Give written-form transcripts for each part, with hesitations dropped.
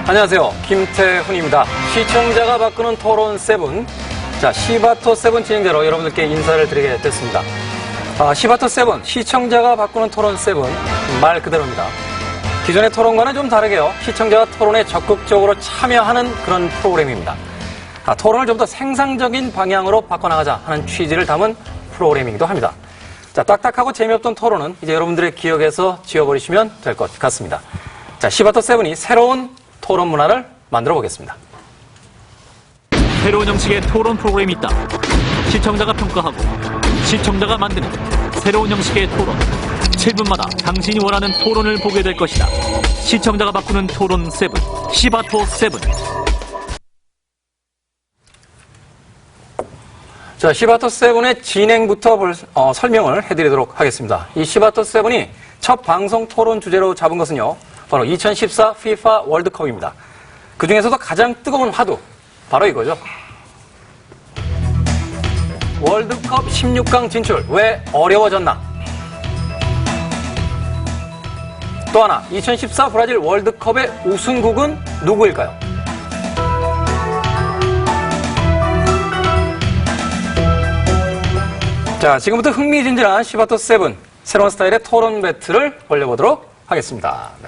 안녕하세요. 김태훈입니다. 시청자가 바꾸는 토론 7. 자, 시바토 7 진행자로 여러분들께 인사를 드리게 됐습니다. 시바토 7, 시청자가 바꾸는 토론 7, 말 그대로입니다. 기존의 토론과는 좀 다르게요. 시청자가 토론에 적극적으로 참여하는 그런 프로그램입니다. 토론을 좀 더 생산적인 방향으로 바꿔나가자 하는 취지를 담은 프로그램이기도 합니다. 자, 딱딱하고 재미없던 토론은 이제 여러분들의 기억에서 지워버리시면 될 것 같습니다. 자, 시바토 7이 새로운 토론 문화를 만들어 보겠습니다. 새로운 형식의 토론 프로그램이 있다. 시청자가 평가하고 시청자가 만드는 새로운 형식의 토론. 7분마다 당신이 원하는 토론을 보게 될 것이다. 시청자가 바꾸는 토론 7, 시바토 7. 자, 시바토 7의 진행부터 설명을 해드리도록 하겠습니다. 이 시바토 7이 첫 방송 토론 주제로 잡은 것은요, 바로 2014 FIFA 월드컵입니다. 그 중에서도 가장 뜨거운 화두, 바로 이거죠. 월드컵 16강 진출, 왜 어려워졌나? 또 하나, 2014 브라질 월드컵의 우승국은 누구일까요? 자, 지금부터 흥미진진한 시바토 7, 새로운 스타일의 토론 배틀을 벌려보도록 하겠습니다. 네.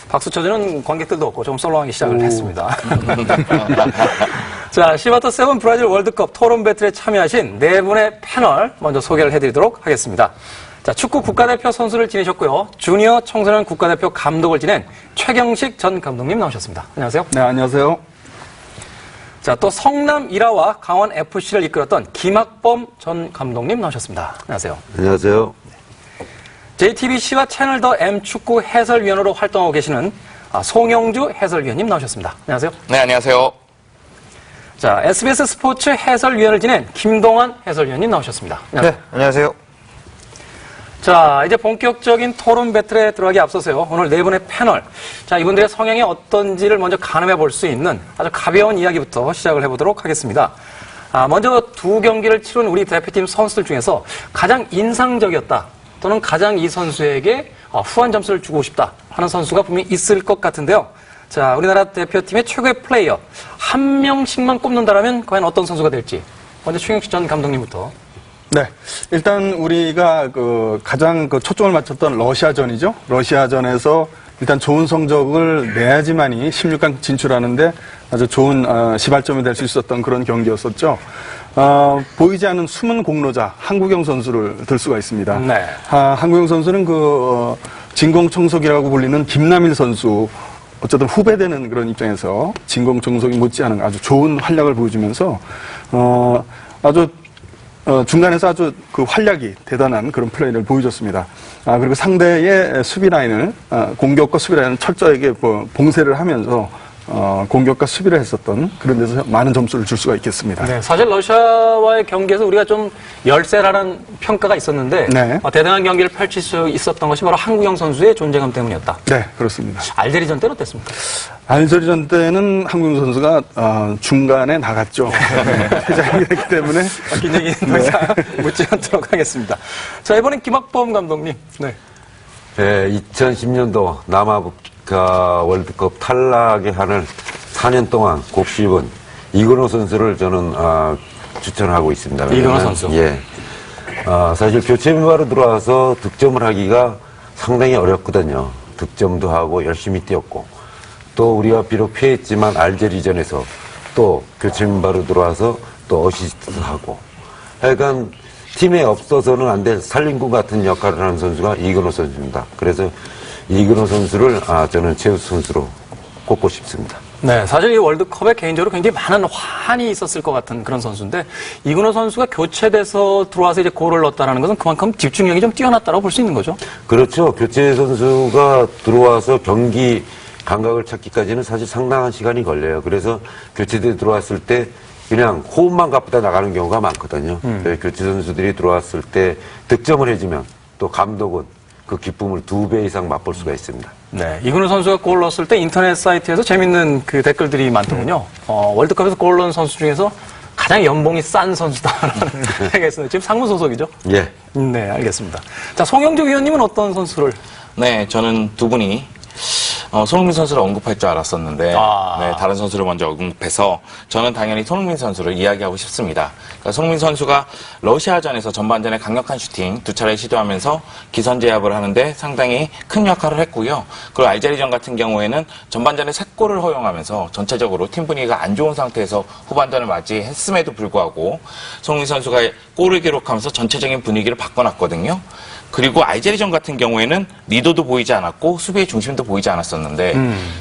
박수 쳐주는 관객들도 없고 좀 썰렁하게 시작을 했습니다. 자, 시바토 7 브라질 월드컵 토론 배틀에 참여하신 네 분의 패널 먼저 소개를 해드리도록 하겠습니다. 자, 축구 국가대표 선수를 지내셨고요. 주니어 청소년 국가대표 감독을 지낸 최경식 전 감독님 나오셨습니다. 안녕하세요. 네, 안녕하세요. 자, 또 성남 일화와 강원 FC를 이끌었던 김학범 전 감독님 나오셨습니다. 안녕하세요. 안녕하세요. JTBC와 채널 더 M 축구 해설위원으로 활동하고 계시는 송영주 해설위원님 나오셨습니다. 안녕하세요. 네, 안녕하세요. 자, SBS 스포츠 해설위원을 지낸 김동완 해설위원님 나오셨습니다. 안녕하세요. 네, 안녕하세요. 자, 이제 본격적인 토론 배틀에 들어가기 앞서서요, 오늘 네 분의 패널, 자, 이분들의 성향이 어떤지를 먼저 가늠해 볼 수 있는 아주 가벼운 이야기부터 시작을 해보도록 하겠습니다. 먼저 두 경기를 치른 우리 대표팀 선수들 중에서 가장 인상적이었다, 또는 가장 이 선수에게 후한 점수를 주고 싶다 하는 선수가 분명히 있을 것 같은데요. 자, 우리나라 대표팀의 최고의 플레이어 한 명씩만 꼽는다라면 과연 어떤 선수가 될지, 먼저 최경식 전 감독님부터. 네, 일단 우리가 가장 초점을 맞췄던 러시아전이죠. 러시아전에서 일단 좋은 성적을 내야지만이 16강 진출하는데 아주 좋은 시발점이 될 수 있었던 그런 경기였었죠. 보이지 않는 숨은 공로자 한국영 선수를 들 수가 있습니다. 네. 한국영 선수는 진공청소기라고 불리는 김남일 선수, 어쨌든 후배되는 그런 입장에서 진공청소기 못지않은 아주 좋은 활약을 보여주면서 아주 중간에서 아주 그 활약이 대단한 그런 플레이를 보여줬습니다. 그리고 상대의 수비 라인을, 공격과 수비 라인을 철저하게 봉쇄를 하면서, 공격과 수비를 했었던 그런 데서 많은 점수를 줄 수가 있겠습니다. 네, 사실 러시아와의 경기에서 우리가 좀 열세라는 평가가 있었는데, 네. 대단한 경기를 펼칠 수 있었던 것이 바로 한국영 선수의 존재감 때문이었다. 네, 그렇습니다. 알제리전 때는 어땠습니까? 알제리전 때는 한국영 선수가 중간에 나갔죠. 퇴장이 됐기 때문에. 바뀐 얘기 더 이상 묻지 않도록 하겠습니다. 자, 이번엔 김학범 감독님. 네. 네, 2010년도 남아북카 월드컵 탈락에 한을 4년 동안 곱씹은 이근호 선수를 저는 추천하고 있습니다. 이근호 선수. 예. 사실 교체 멤버로 들어와서 득점을 하기가 상당히 어렵거든요. 득점도 하고 열심히 뛰었고, 또 우리가 비록 패했지만 알제리전에서 또 교체 멤버로 들어와서 또 어시스트도 하고, 하여간 팀에 없어서는 안 될 살림꾼 같은 역할을 하는 선수가 이근호 선수입니다. 그래서 이근호 선수를 저는 최우수 선수로 꼽고 싶습니다. 네, 사실 이 월드컵에 개인적으로 굉장히 많은 환이 있었을 것 같은 그런 선수인데, 이근호 선수가 교체돼서 들어와서 이제 골을 넣었다는 것은 그만큼 집중력이 좀 뛰어났다고 볼 수 있는 거죠? 그렇죠. 교체 선수가 들어와서 경기 감각을 찾기까지는 사실 상당한 시간이 걸려요. 그래서 교체돼 들어왔을 때 그냥 호흡만 갖다 나가는 경우가 많거든요. 교체 선수들이 들어왔을 때 득점을 해주면 또 감독은 그 기쁨을 2배 이상 맛볼 수가 있습니다. 네, 이근우 선수가 골 넣었을 때 인터넷 사이트에서 재밌는 그 댓글들이 많더군요. 월드컵에서 골 넣은 선수 중에서 가장 연봉이 싼 선수다라는 얘기가 있었는데 지금 상무 소속이죠? 예. 네, 알겠습니다. 자, 송영주 위원님은 어떤 선수를? 네, 저는 두 분이 손흥민 선수를 언급할 줄 알았었는데 네, 다른 선수를 먼저 언급해서 저는 당연히 손흥민 선수를 이야기하고 싶습니다. 그러니까 손흥민 선수가 러시아전에서 전반전에 강력한 슈팅 2차례 시도하면서 기선 제압을 하는데 상당히 큰 역할을 했고요. 그리고 알제리전 같은 경우에는 전반전에 3골을 허용하면서 전체적으로 팀 분위기가 안 좋은 상태에서 후반전을 맞이했음에도 불구하고 손흥민 선수가 골을 기록하면서 전체적인 분위기를 바꿔놨거든요. 그리고 알제리전 같은 경우에는 리더도 보이지 않았고 수비의 중심도 보이지 않았었는데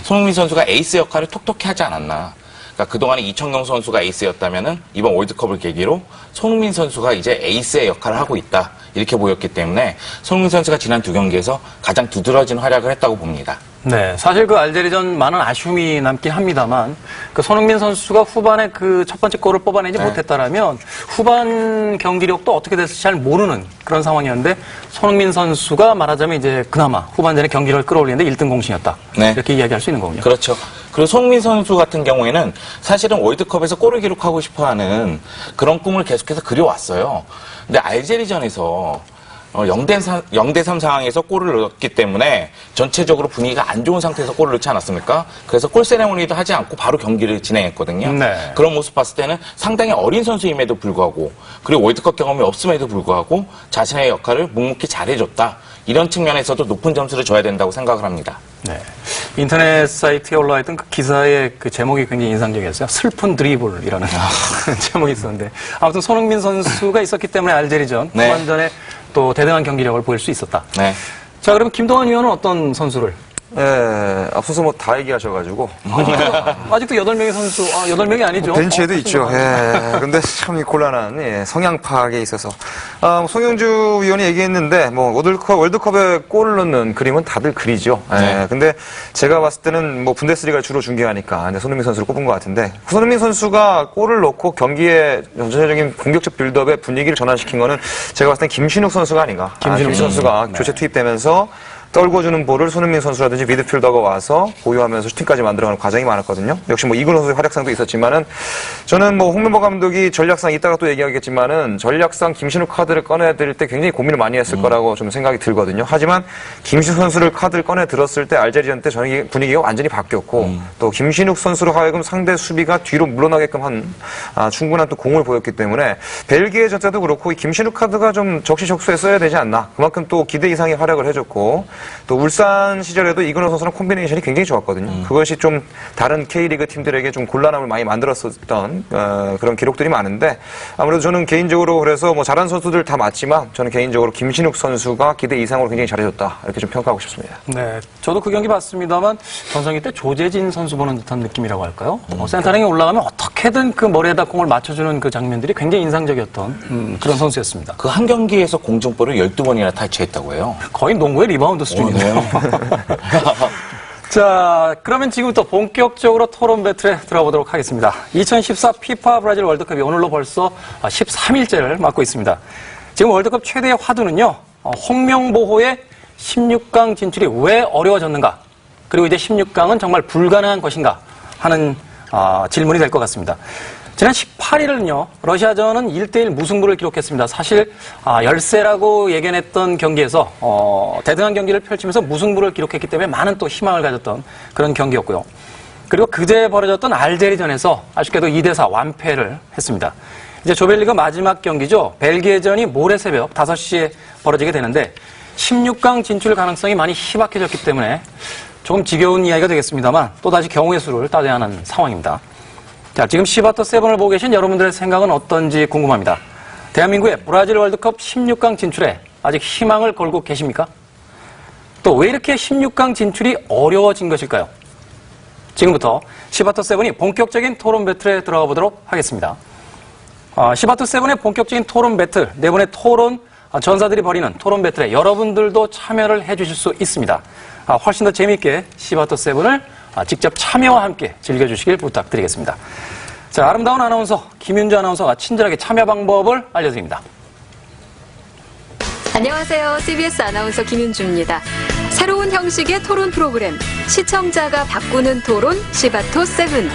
손흥민 선수가 에이스 역할을 톡톡히 하지 않았나. 그러니까 그동안에 이청용 선수가 에이스였다면은 이번 월드컵을 계기로 손흥민 선수가 이제 에이스의 역할을 하고 있다. 이렇게 보였기 때문에 손흥민 선수가 지난 2경기에서 가장 두드러진 활약을 했다고 봅니다. 네, 사실 그 알제리전 많은 아쉬움이 남긴 합니다만 그 손흥민 선수가 후반에 그 첫 번째 골을 뽑아내지 못했다라면 후반 경기력도 어떻게 됐을지 잘 모르는 그런 상황이었는데 손흥민 선수가 말하자면 이제 그나마 후반전에 경기를 끌어올리는데 1등 공신이었다. 네. 이렇게 이야기할 수 있는 거군요. 그렇죠. 그리고 손흥민 선수 같은 경우에는 사실은 월드컵에서 골을 기록하고 싶어하는 그런 꿈을 계속해서 그려왔어요. 근데 알제리전에서 0대3 상황에서 골을 넣었기 때문에 전체적으로 분위기가 안 좋은 상태에서 골을 넣지 않았습니까? 그래서 골 세레모니도 하지 않고 바로 경기를 진행했거든요. 네. 그런 모습 봤을 때는 상당히 어린 선수임에도 불구하고 그리고 월드컵 경험이 없음에도 불구하고 자신의 역할을 묵묵히 잘해줬다. 이런 측면에서도 높은 점수를 줘야 된다고 생각을 합니다. 네. 인터넷 사이트에 올라와 있던 그 기사의 그 제목이 굉장히 인상적이었어요. 슬픈 드리블이라는 제목이 있었는데 아무튼 손흥민 선수가 있었기 때문에 알제리전 네. 후반전에 또 대등한 경기력을 보일 수 있었다. 네. 자, 그러면 김동완 위원은 어떤 선수를? 예, 앞서서 뭐 다 얘기하셔가지고. 아직도 8명의 선수, 8명이 아니죠. 벤치에도 있죠. 예. 근데 참 이 곤란한, 성향 파악에 있어서. 송영주 위원이 얘기했는데, 뭐, 월드컵에 골을 넣는 그림은 다들 그리죠. 예. 네. 근데 제가 봤을 때는 뭐, 분데스리가를 주로 중계하니까, 이제 손흥민 선수를 꼽은 것 같은데, 손흥민 선수가 골을 넣고 경기의 전체적인 공격적 빌드업의 분위기를 전환시킨 거는 제가 봤을 땐 김신욱 선수가 아닌가. 김신욱 선수가 교체 투입되면서 떨궈주는 볼을 손흥민 선수라든지 미드필더가 와서 보유하면서 슈팅까지 만들어가는 과정이 많았거든요. 역시 뭐 이근호 선수의 활약상도 있었지만은 저는 뭐 홍명보 감독이 전략상 이따가 또 얘기하겠지만은 전략상 김신욱 카드를 꺼내드릴 때 굉장히 고민을 많이 했을 거라고 좀 생각이 들거든요. 하지만 김신욱 선수를 카드를 꺼내들었을 때 알제리전 때 저는 분위기가 완전히 바뀌었고 또 김신욱 선수로 하여금 상대 수비가 뒤로 물러나게끔 한 충분한 또 공을 보였기 때문에 벨기에전 때도 그렇고 이 김신욱 카드가 좀 적시적소에 써야 되지 않나. 그만큼 또 기대 이상의 활약을 해줬고 또 울산 시절에도 이근호 선수랑 콤비네이션이 굉장히 좋았거든요. 그것이 좀 다른 K리그 팀들에게 좀 곤란함을 많이 만들었었던 그런 기록들이 많은데 아무래도 저는 개인적으로 그래서 뭐 잘한 선수들 다 맞지만 저는 개인적으로 김신욱 선수가 기대 이상으로 굉장히 잘해줬다 이렇게 좀 평가하고 싶습니다. 네, 저도 그 경기 봤습니다만 전성기 때 조재진 선수 보는 듯한 느낌이라고 할까요? 센터링에 올라가면 어떻게든 그 머리에다 공을 맞춰주는 그 장면들이 굉장히 인상적이었던 그런 선수였습니다. 그 한 경기에서 공중볼을 12번이나 탈취했다고 해요. 거의 농구의 리바운드 수준이네요. 자, 그러면 지금부터 본격적으로 토론 배틀에 들어보도록 하겠습니다. 2014 피파 브라질 월드컵이 오늘로 벌써 13일째를 맞고 있습니다. 지금 월드컵 최대의 화두는요, 홍명보호의 16강 진출이 왜 어려워졌는가, 그리고 이제 16강은 정말 불가능한 것인가 하는 질문이 될 것 같습니다. 지난 18일은요, 러시아전은 1대1 무승부를 기록했습니다. 사실, 열세라고 예견했던 경기에서, 대등한 경기를 펼치면서 무승부를 기록했기 때문에 많은 또 희망을 가졌던 그런 경기였고요. 그리고 그제 벌어졌던 알제리전에서 아쉽게도 2대4 완패를 했습니다. 이제 조별리그 마지막 경기죠. 벨기에전이 모레 새벽 5시에 벌어지게 되는데, 16강 진출 가능성이 많이 희박해졌기 때문에 조금 지겨운 이야기가 되겠습니다만, 또다시 경우의 수를 따져야 하는 상황입니다. 자, 지금 시바토 세븐을 보고 계신 여러분들의 생각은 어떤지 궁금합니다. 대한민국의 브라질 월드컵 16강 진출에 아직 희망을 걸고 계십니까? 또 왜 이렇게 16강 진출이 어려워진 것일까요? 지금부터 시바토 세븐이 본격적인 토론 배틀에 들어가 보도록 하겠습니다. 시바토 세븐의 본격적인 토론 배틀, 네 분의 토론 전사들이 벌이는 토론 배틀에 여러분들도 참여를 해주실 수 있습니다. 훨씬 더 재미있게 시바토 세븐을 직접 참여와 함께 즐겨주시길 부탁드리겠습니다. 자, 아름다운 아나운서 김윤주 아나운서가 친절하게 참여 방법을 알려드립니다. 안녕하세요. CBS 아나운서 김윤주입니다. 새로운 형식의 토론 프로그램 시청자가 바꾸는 토론 시바토7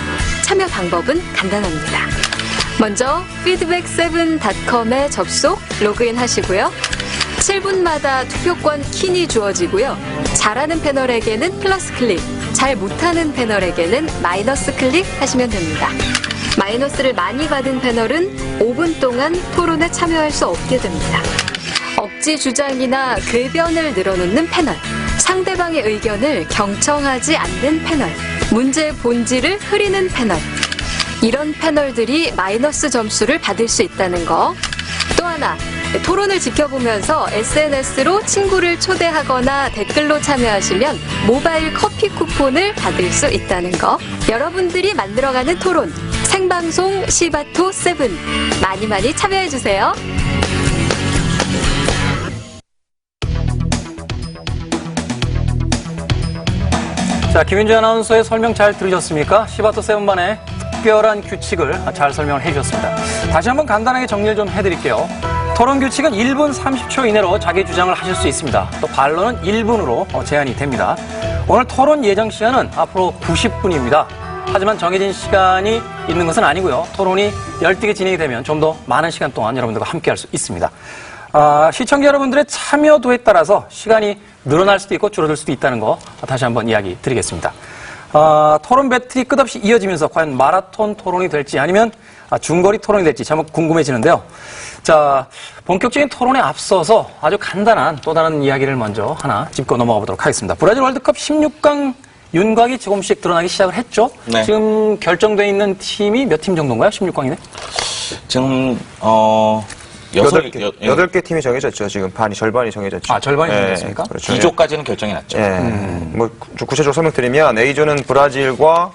참여 방법은 간단합니다. 먼저 feedback7.com에 접속, 로그인 하시고요. 7분마다 투표권 킨이 주어지고요. 잘하는 패널에게는 플러스 클릭, 잘 못하는 패널에게는 마이너스 클릭 하시면 됩니다. 마이너스를 많이 받은 패널은 5분 동안 토론에 참여할 수 없게 됩니다. 억지 주장이나 궤변을 늘어놓는 패널, 상대방의 의견을 경청하지 않는 패널, 문제의 본질을 흐리는 패널, 이런 패널들이 마이너스 점수를 받을 수 있다는 거. 또 하나, 토론을 지켜보면서 SNS로 친구를 초대하거나 댓글로 참여하시면 모바일 커피 쿠폰을 받을 수 있다는 거. 여러분들이 만들어가는 토론, 생방송 시바토7 많이 많이 참여해주세요. 자, 김윤주 아나운서의 설명 잘 들으셨습니까? 시바토7만의 특별한 규칙을 잘 설명을 해주셨습니다. 다시 한번 간단하게 정리를 좀 해드릴게요. 토론 규칙은 1분 30초 이내로 자기 주장을 하실 수 있습니다. 또 반론은 1분으로 제한이 됩니다. 오늘 토론 예정 시간은 앞으로 90분입니다. 하지만 정해진 시간이 있는 것은 아니고요. 토론이 열띠게 진행이 되면 좀 더 많은 시간 동안 여러분들과 함께 할 수 있습니다. 시청자 여러분들의 참여도에 따라서 시간이 늘어날 수도 있고 줄어들 수도 있다는 거 다시 한번 이야기 드리겠습니다. 토론 배틀이 끝없이 이어지면서 과연 마라톤 토론이 될지 아니면 중거리 토론이 될지 참 궁금해지는데요. 자, 본격적인 토론에 앞서서 아주 간단한 또 다른 이야기를 먼저 하나 짚고 넘어가 보도록 하겠습니다. 브라질 월드컵 16강 윤곽이 조금씩 드러나기 시작을 했죠. 네. 지금 결정돼 있는 팀이 몇 팀 정도인가요? 16강이네? 지금 8개 팀이 정해졌죠. 지금 절반이 정해졌죠. 절반이 정해졌습니까? 그렇죠. 2조까지는 결정이 났죠. 뭐 구체적으로 설명드리면 A조는 브라질과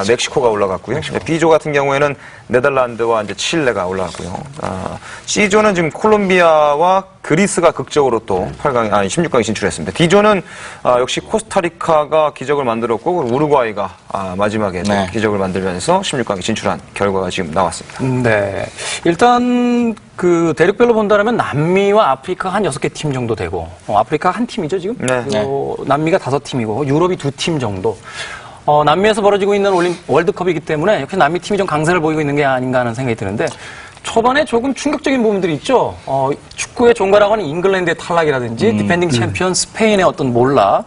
멕시코가 올라갔고요. B조 같은 경우에는 네덜란드와 이제 칠레가 올라갔고요. C조는 지금 콜롬비아와 그리스가 극적으로 또 16강에 진출했습니다. D조는 역시 코스타리카가 기적을 만들었고 우루과이가 마지막에 또 기적을 만들면서 16강에 진출한 결과가 지금 나왔습니다. 네. 일단 그 대륙별로 본다면 남미와 아프리카 한 6개 팀 정도 되고 아프리카 한 팀이죠, 지금? 네. 그리고 남미가 5팀이고 유럽이 2팀 정도. 남미에서 벌어지고 있는 월드컵이기 때문에 역시 남미 팀이 좀 강세를 보이고 있는 게 아닌가 하는 생각이 드는데 초반에 조금 충격적인 부분들이 있죠. 축구의 종가라고 하는 잉글랜드의 탈락이라든지 디펜딩 챔피언 스페인의 어떤 몰락,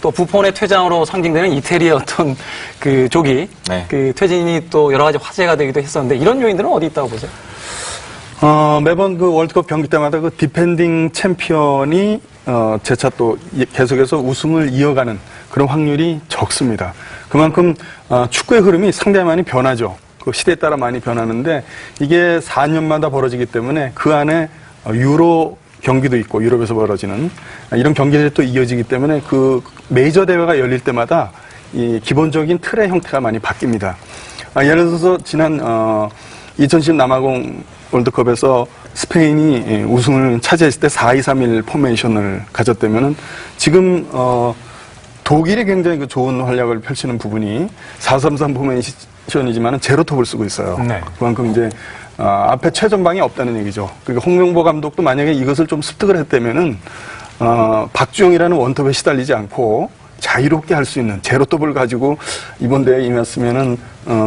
또 부폰의 퇴장으로 상징되는 이태리의 어떤 그 조기, 그 퇴진이 또 여러 가지 화제가 되기도 했었는데 이런 요인들은 어디 있다고 보세요? 매번 그 월드컵 경기 때마다 그 디펜딩 챔피언이 재차 또 계속해서 우승을 이어가는 그런 확률이 적습니다. 그만큼 축구의 흐름이 상당히 많이 변하죠. 그 시대에 따라 많이 변하는데 이게 4년마다 벌어지기 때문에 그 안에 유로 경기도 있고 유럽에서 벌어지는 이런 경기들이 또 이어지기 때문에 그 메이저 대회가 열릴 때마다 이 기본적인 틀의 형태가 많이 바뀝니다. 예를 들어서 지난 2010 남아공 월드컵에서 스페인이 우승을 차지했을 때 4-2-3-1 포메이션을 가졌다면은 지금 독일이 굉장히 그 좋은 활약을 펼치는 부분이 4-3-3 포메이션이지만은 제로톱을 쓰고 있어요. 네. 그만큼 이제 앞에 최전방이 없다는 얘기죠. 그러니까 홍명보 감독도 만약에 이것을 좀 습득을 했다면은 박주영이라는 원톱에 시달리지 않고 자유롭게 할 수 있는 제로톱을 가지고 이번 대회에 임했으면은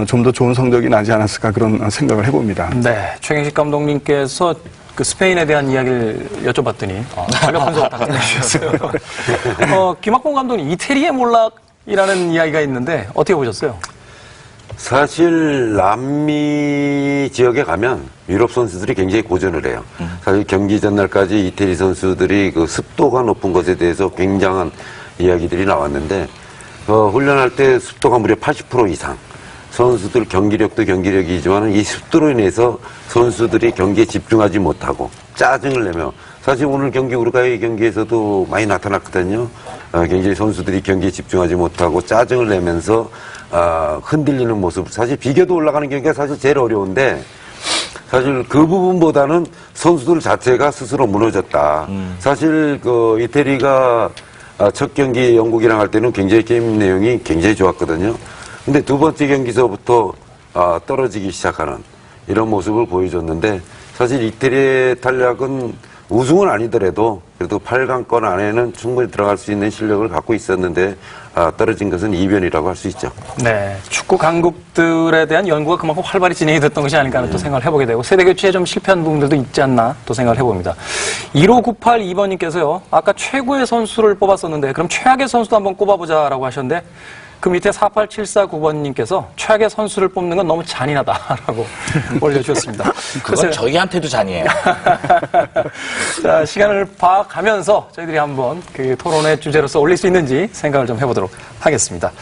좀 더 좋은 성적이 나지 않았을까 그런 생각을 해봅니다. 네, 최경식 감독님께서 그 스페인에 대한 이야기를 여쭤봤더니 전력 분석을 다 끝내주셨어요. 김학봉 감독님 이태리의 몰락이라는 이야기가 있는데 어떻게 보셨어요? 사실 남미 지역에 가면 유럽 선수들이 굉장히 고전을 해요. 사실 경기 전날까지 이태리 선수들이 그 습도가 높은 것에 대해서 굉장한 이야기들이 나왔는데 훈련할 때 습도가 무려 80% 이상. 선수들 경기력도 경기력이지만 이 습도로 인해서 선수들이 경기에 집중하지 못하고 짜증을 내며 사실 오늘 경기 우루과이 경기에서도 많이 나타났거든요. 굉장히 선수들이 경기에 집중하지 못하고 짜증을 내면서 흔들리는 모습. 사실 비교도 올라가는 경기가 사실 제일 어려운데 사실 그 부분보다는 선수들 자체가 스스로 무너졌다. 사실 그 이태리가 첫 경기 영국이랑 할 때는 굉장히 게임 내용이 굉장히 좋았거든요. 근데 두 번째 경기서부터 떨어지기 시작하는 이런 모습을 보여줬는데 사실 이태리의 탄력은 우승은 아니더라도 그래도 8강권 안에는 충분히 들어갈 수 있는 실력을 갖고 있었는데 떨어진 것은 이변이라고 할 수 있죠. 네, 축구 강국들에 대한 연구가 그만큼 활발히 진행이 됐던 것이 아닐까 하는 또 생각을 해보게 되고 세대 교체에 좀 실패한 부분들도 있지 않나 또 생각을 해봅니다. 15982번님께서요. 아까 최고의 선수를 뽑았었는데 그럼 최악의 선수도 한번 꼽아보자라고 하셨는데 그 밑에 48749번님께서 최악의 선수를 뽑는 건 너무 잔인하다라고 올려주셨습니다. 그건 저희한테도 잔이에요. 자, 시간을 봐가면서 저희들이 한번 그 토론의 주제로서 올릴 수 있는지 생각을 좀 해보도록 하겠습니다.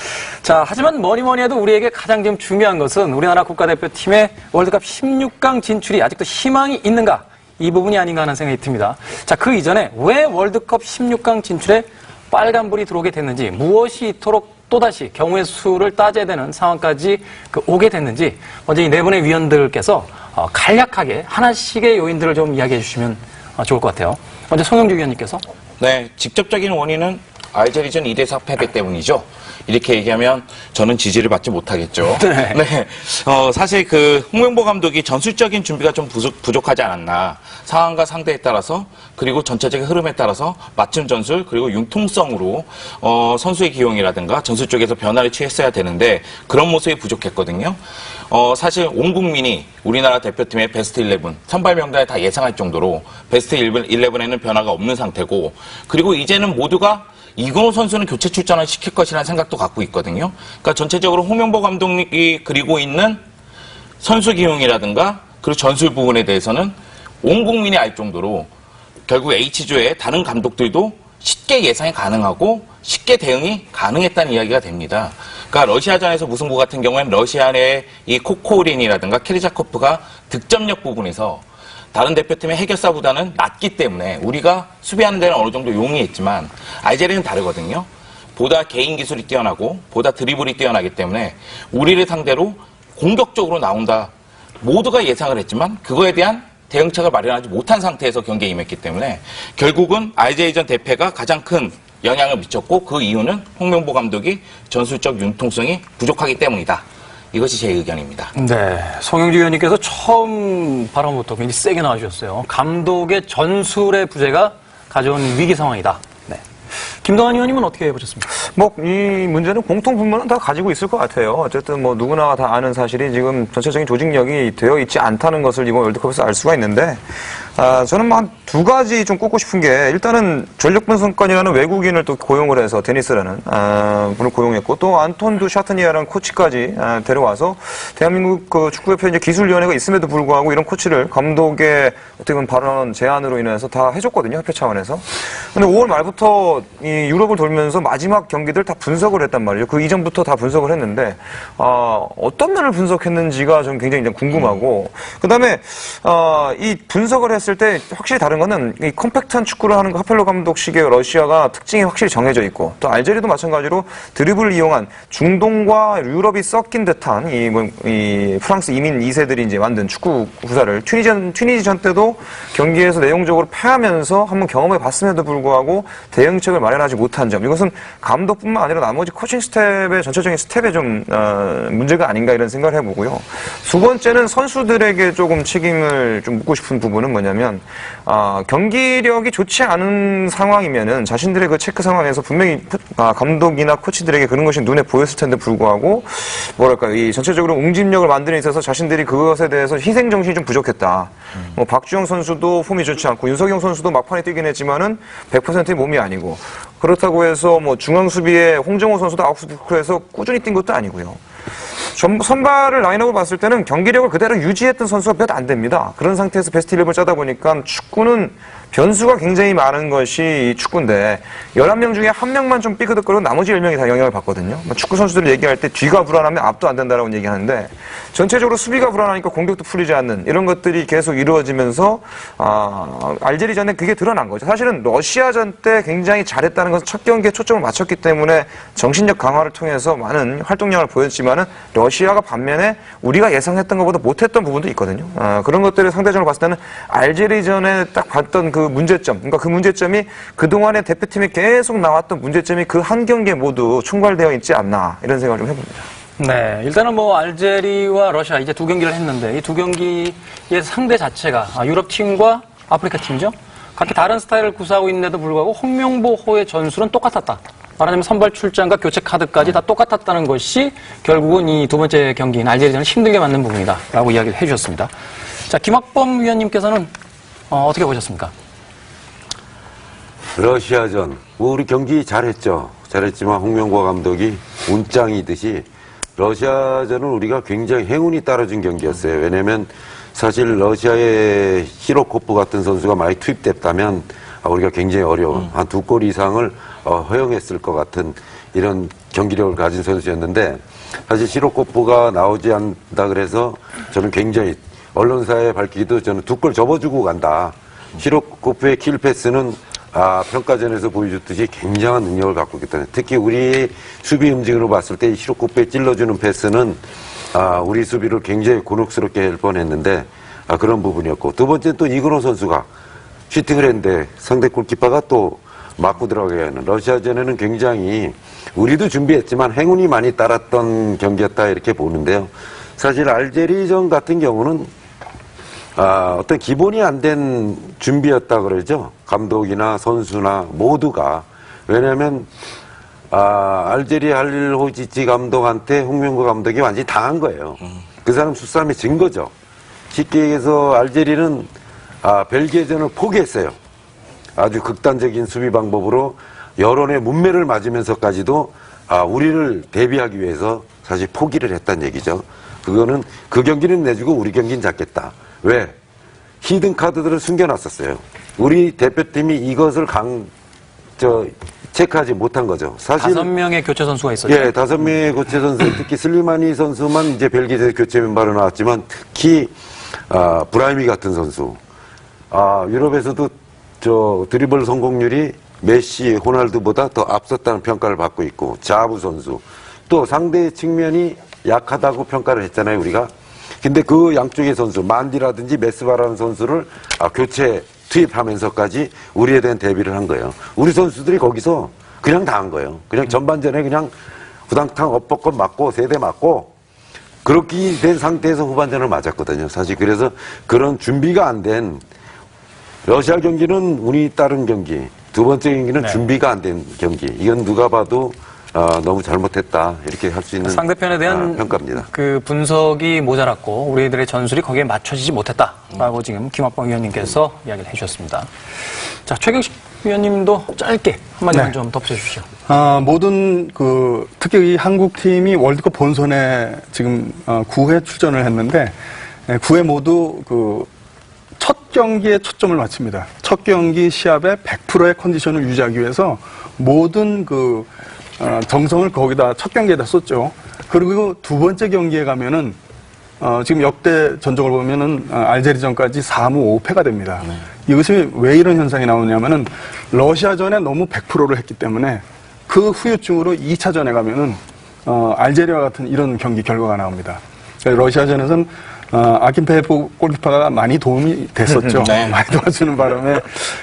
자, 하지만 뭐니 해도 우리에게 가장 지금 중요한 것은 우리나라 국가대표팀의 월드컵 16강 진출이 아직도 희망이 있는가? 이 부분이 아닌가 하는 생각이 듭니다. 자, 그 이전에 왜 월드컵 16강 진출에 빨간불이 들어오게 됐는지, 무엇이 이토록 또다시 경우의 수를 따져야 되는 상황까지 오게 됐는지 먼저 이 네 분의 위원들께서 간략하게 하나씩의 요인들을 좀 이야기해 주시면 좋을 것 같아요. 먼저 송영주 위원님께서. 네, 직접적인 원인은 알제리전 2대4 패배 때문이죠. 이렇게 얘기하면 저는 지지를 받지 못하겠죠. 네. 네. 사실 홍명보 감독이 전술적인 준비가 좀 부족하지 않았나. 상황과 상대에 따라서 그리고 전체적인 흐름에 따라서 맞춤 전술 그리고 융통성으로 선수의 기용이라든가 전술 쪽에서 변화를 취했어야 되는데 그런 모습이 부족했거든요. 사실 온 국민이 우리나라 대표팀의 베스트 11 선발 명단에 다 예상할 정도로 베스트 11에는 변화가 없는 상태고 그리고 이제는 모두가 이건호 선수는 교체 출전을 시킬 것이라는 생각도 갖고 있거든요. 그러니까 전체적으로 홍명보 감독이 그리고 있는 선수 기용이라든가 그리고 전술 부분에 대해서는 온 국민이 알 정도로 결국 H조의 다른 감독들도 쉽게 예상이 가능하고 쉽게 대응이 가능했다는 이야기가 됩니다. 그러니까 러시아전에서 무승부 같은 경우에는 러시아 내 이 코코린이라든가 키리자코프가 득점력 부분에서 다른 대표팀의 해결사보다는 낮기 때문에 우리가 수비하는 데는 어느 정도 용이했지만 알제리는 다르거든요. 보다 개인 기술이 뛰어나고 보다 드리블이 뛰어나기 때문에 우리를 상대로 공격적으로 나온다. 모두가 예상을 했지만 그거에 대한 대응책을 마련하지 못한 상태에서 경기에 임했기 때문에 결국은 알제리전 대패가 가장 큰 영향을 미쳤고 그 이유는 홍명보 감독이 전술적 융통성이 부족하기 때문이다. 이것이 제 의견입니다. 네, 송영주 위원님께서 처음 발언부터 굉장히 세게 나와주셨어요. 감독의 전술의 부재가 가져온 위기 상황이다. 네. 김동완 의원님은 어떻게 보셨습니까? 이 문제는 공통 분모는 다 가지고 있을 것 같아요. 어쨌든 누구나 다 아는 사실이 지금 전체적인 조직력이 되어 있지 않다는 것을 이번 월드컵에서 알 수가 있는데, 저는 한 두 가지 좀 꼽고 싶은 게, 일단은 전력 분석관이라는 외국인을 또 고용을 해서 데니스라는 분을 고용했고, 또 안톤 두 샤트니아라는 코치까지 데려와서 대한민국 축구협회 이제 기술위원회가 있음에도 불구하고 이런 코치를 감독의 어떻게 보면 발언 제안으로 인해서 다 해줬거든요, 협회 차원에서. 근데 5월 말부터 이 유럽을 돌면서 마지막 경기들 다 분석을 했단 말이에요. 그 이전부터 다 분석을 했는데 어떤 면을 분석했는지가 좀 굉장히 궁금하고, 그다음에 이 분석을 했을 때 확실히 다른 거는 이 컴팩트한 축구를 하는 하펠로 감독식의 러시아가 특징이 확실히 정해져 있고, 또 알제리도 마찬가지로 드리블을 이용한 중동과 유럽이 섞인 듯한 이 프랑스 이민 2세들이 이제 만든 축구 구사를 튀니지전 때도 경기에서 내용적으로 패하면서 한번 경험해 봤음에도 불구하고 대응책을 마련하지 못한 점, 이것은 감독뿐만 아니라 나머지 코칭 스텝의 전체적인 스텝에 좀 문제가 아닌가 이런 생각을 해보고요. 두 번째는 선수들에게 조금 책임을 좀 묻고 싶은 부분은 뭐냐면, 경기력이 좋지 않은 상황이면은 자신들의 그 체크 상황에서 분명히 감독이나 코치들에게 그런 것이 눈에 보였을 텐데 불구하고 뭐랄까요, 이 전체적으로 응집력을 만드는 데 있어서 자신들이 그것에 대해서 희생 정신이 좀 부족했다. 박주영 선수도 폼이 좋지 않고 윤석영 선수도 막판에 뛰긴 했지만은 100%의 몸이 아니고, 그렇다고 해서 중앙 수비에 홍정호 선수도 아웃스부크에서 꾸준히 뛴 것도 아니고요. 선발을 라인업을 봤을 때는 경기력을 그대로 유지했던 선수가 몇 안 됩니다. 그런 상태에서 베스트 11을 짜다 보니까 축구는 변수가 굉장히 많은 것이 축구인데 11명 중에 1명만 좀 삐그덕거리고 나머지 10명이 다 영향을 받거든요. 축구 선수들 얘기할 때 뒤가 불안하면 앞도 안 된다라고 얘기하는데, 전체적으로 수비가 불안하니까 공격도 풀리지 않는 이런 것들이 계속 이루어지면서 알제리전에 그게 드러난 거죠. 사실은 러시아전 때 굉장히 잘했다는 것은 첫 경기에 초점을 맞췄기 때문에 정신력 강화를 통해서 많은 활동량을 보였지만은 러시아가 반면에 우리가 예상했던 것보다 못했던 부분도 있거든요. 그런 것들을 상대적으로 봤을 때는 알제리전에 딱 봤던 그 문제점, 그러니까 그 문제점이 그동안의 대표팀에 계속 나왔던 문제점이 그 한 경기에 모두 총괄되어 있지 않나 이런 생각을 좀 해봅니다. 네, 일단은 알제리와 러시아 이제 두 경기를 했는데 이 두 경기의 상대 자체가 유럽 팀과 아프리카 팀이죠. 각기 다른 스타일을 구사하고 있는데도 불구하고 홍명보호의 전술은 똑같았다. 말하자면 선발 출장과 교체 카드까지 다 똑같았다는 것이 결국은 이 두 번째 경기인 알제리전을 힘들게 만든 부분이다. 라고 이야기를 해주셨습니다. 자, 김학범 위원님께서는 어떻게 보셨습니까? 러시아전, 우리 경기 잘했죠. 잘했지만 홍명보 감독이 운짱이듯이 러시아전은 우리가 굉장히 행운이 따라준 경기였어요. 왜냐면 사실 러시아의 히로코프 같은 선수가 많이 투입됐다면 우리가 굉장히 어려운 한 2골 이상을 허용했을 것 같은 이런 경기력을 가진 선수였는데 사실 히로코프가 나오지 않는다 그래서 저는 굉장히 언론사에 밝히기도 저는 2골 접어주고 간다. 히로코프의 킬 패스는 평가전에서 보여줬듯이 굉장한 능력을 갖고 있기 때문에 특히 우리 수비 움직임으로 봤을 때 히로코프에 찔러주는 패스는 우리 수비를 굉장히 곤혹스럽게 할 뻔했는데 그런 부분이었고 두 번째는 또 이근호 선수가 슈팅을 했는데 상대 골키퍼가 또 맞고 들어가게 하는 러시아전에는 굉장히 우리도 준비했지만 행운이 많이 따랐던 경기였다 이렇게 보는데요. 사실 알제리전 같은 경우는 어떤 기본이 안 된 준비였다 그러죠. 감독이나 선수나 모두가. 왜냐하면 알제리 할호지치 감독한테 홍명보 감독이 완전히 당한 거예요. 그 사람 수싸움에 진 거죠. 쉽게 얘기해서 알제리는 벨기에전을 포기했어요. 아주 극단적인 수비 방법으로 여론의 문매를 맞으면서까지도 우리를 대비하기 위해서 사실 포기를 했다는 얘기죠. 그거는 그 경기는 내주고 우리 경기는 잡겠다. 왜? 히든 카드들을 숨겨놨었어요. 우리 대표팀이 이것을 체크하지 못한 거죠. 사실 5명의 교체 선수가 있었죠. 예, 5명의 교체 선수, 특히 슬리마니 선수만 이제 벨기에 교체 멤버로 나왔지만 특히 브라이미 같은 선수, 유럽에서도 드리블 성공률이 메시, 호날두보다 더 앞섰다는 평가를 받고 있고 자부 선수, 또 상대 측면이 약하다고 평가를 했잖아요, 우리가. 근데 그 양쪽의 선수, 만디라든지 메스바라는 선수를 교체 투입하면서까지 우리에 대한 대비를 한 거예요. 우리 선수들이 거기서 그냥 다 한 거예요. 그냥 전반전에 그냥 부당탕 엇법권 맞고 세대 맞고 그렇게 된 상태에서 후반전을 맞았거든요. 사실 그래서 그런 준비가 안 된 러시아 경기는 운이 따른 경기, 두 번째 경기는 준비가 안 된 경기. 이건 누가 봐도 너무 잘못했다 이렇게 할 수 있는 상대편에 대한 평가입니다. 그 분석이 모자랐고 우리들의 전술이 거기에 맞춰지지 못했다라고 지금 김학범 위원님께서 이야기를 해주셨습니다. 자, 최경식 위원님도 짧게 한마디만 좀 덧붙여주시죠. 모든 특히 이 한국 팀이 월드컵 본선에 지금 9회 출전을 했는데 9회 모두 첫 경기에 초점을 맞춥니다. 첫 경기 시합에 100%의 컨디션을 유지하기 위해서 모든 정성을 거기다 첫 경기에다 쏟죠. 그리고 두 번째 경기에 가면은 지금 역대 전적을 보면은 알제리전까지 4무 5패가 됩니다. 이것이 왜 이런 현상이 나오냐면은 러시아전에 너무 100%를 했기 때문에 그 후유증으로 2차전에 가면은 알제리와 같은 이런 경기 결과가 나옵니다. 러시아전에서는 아킨페프 골키퍼가 많이 도움이 됐었죠. 네. 많이 도와주는 바람에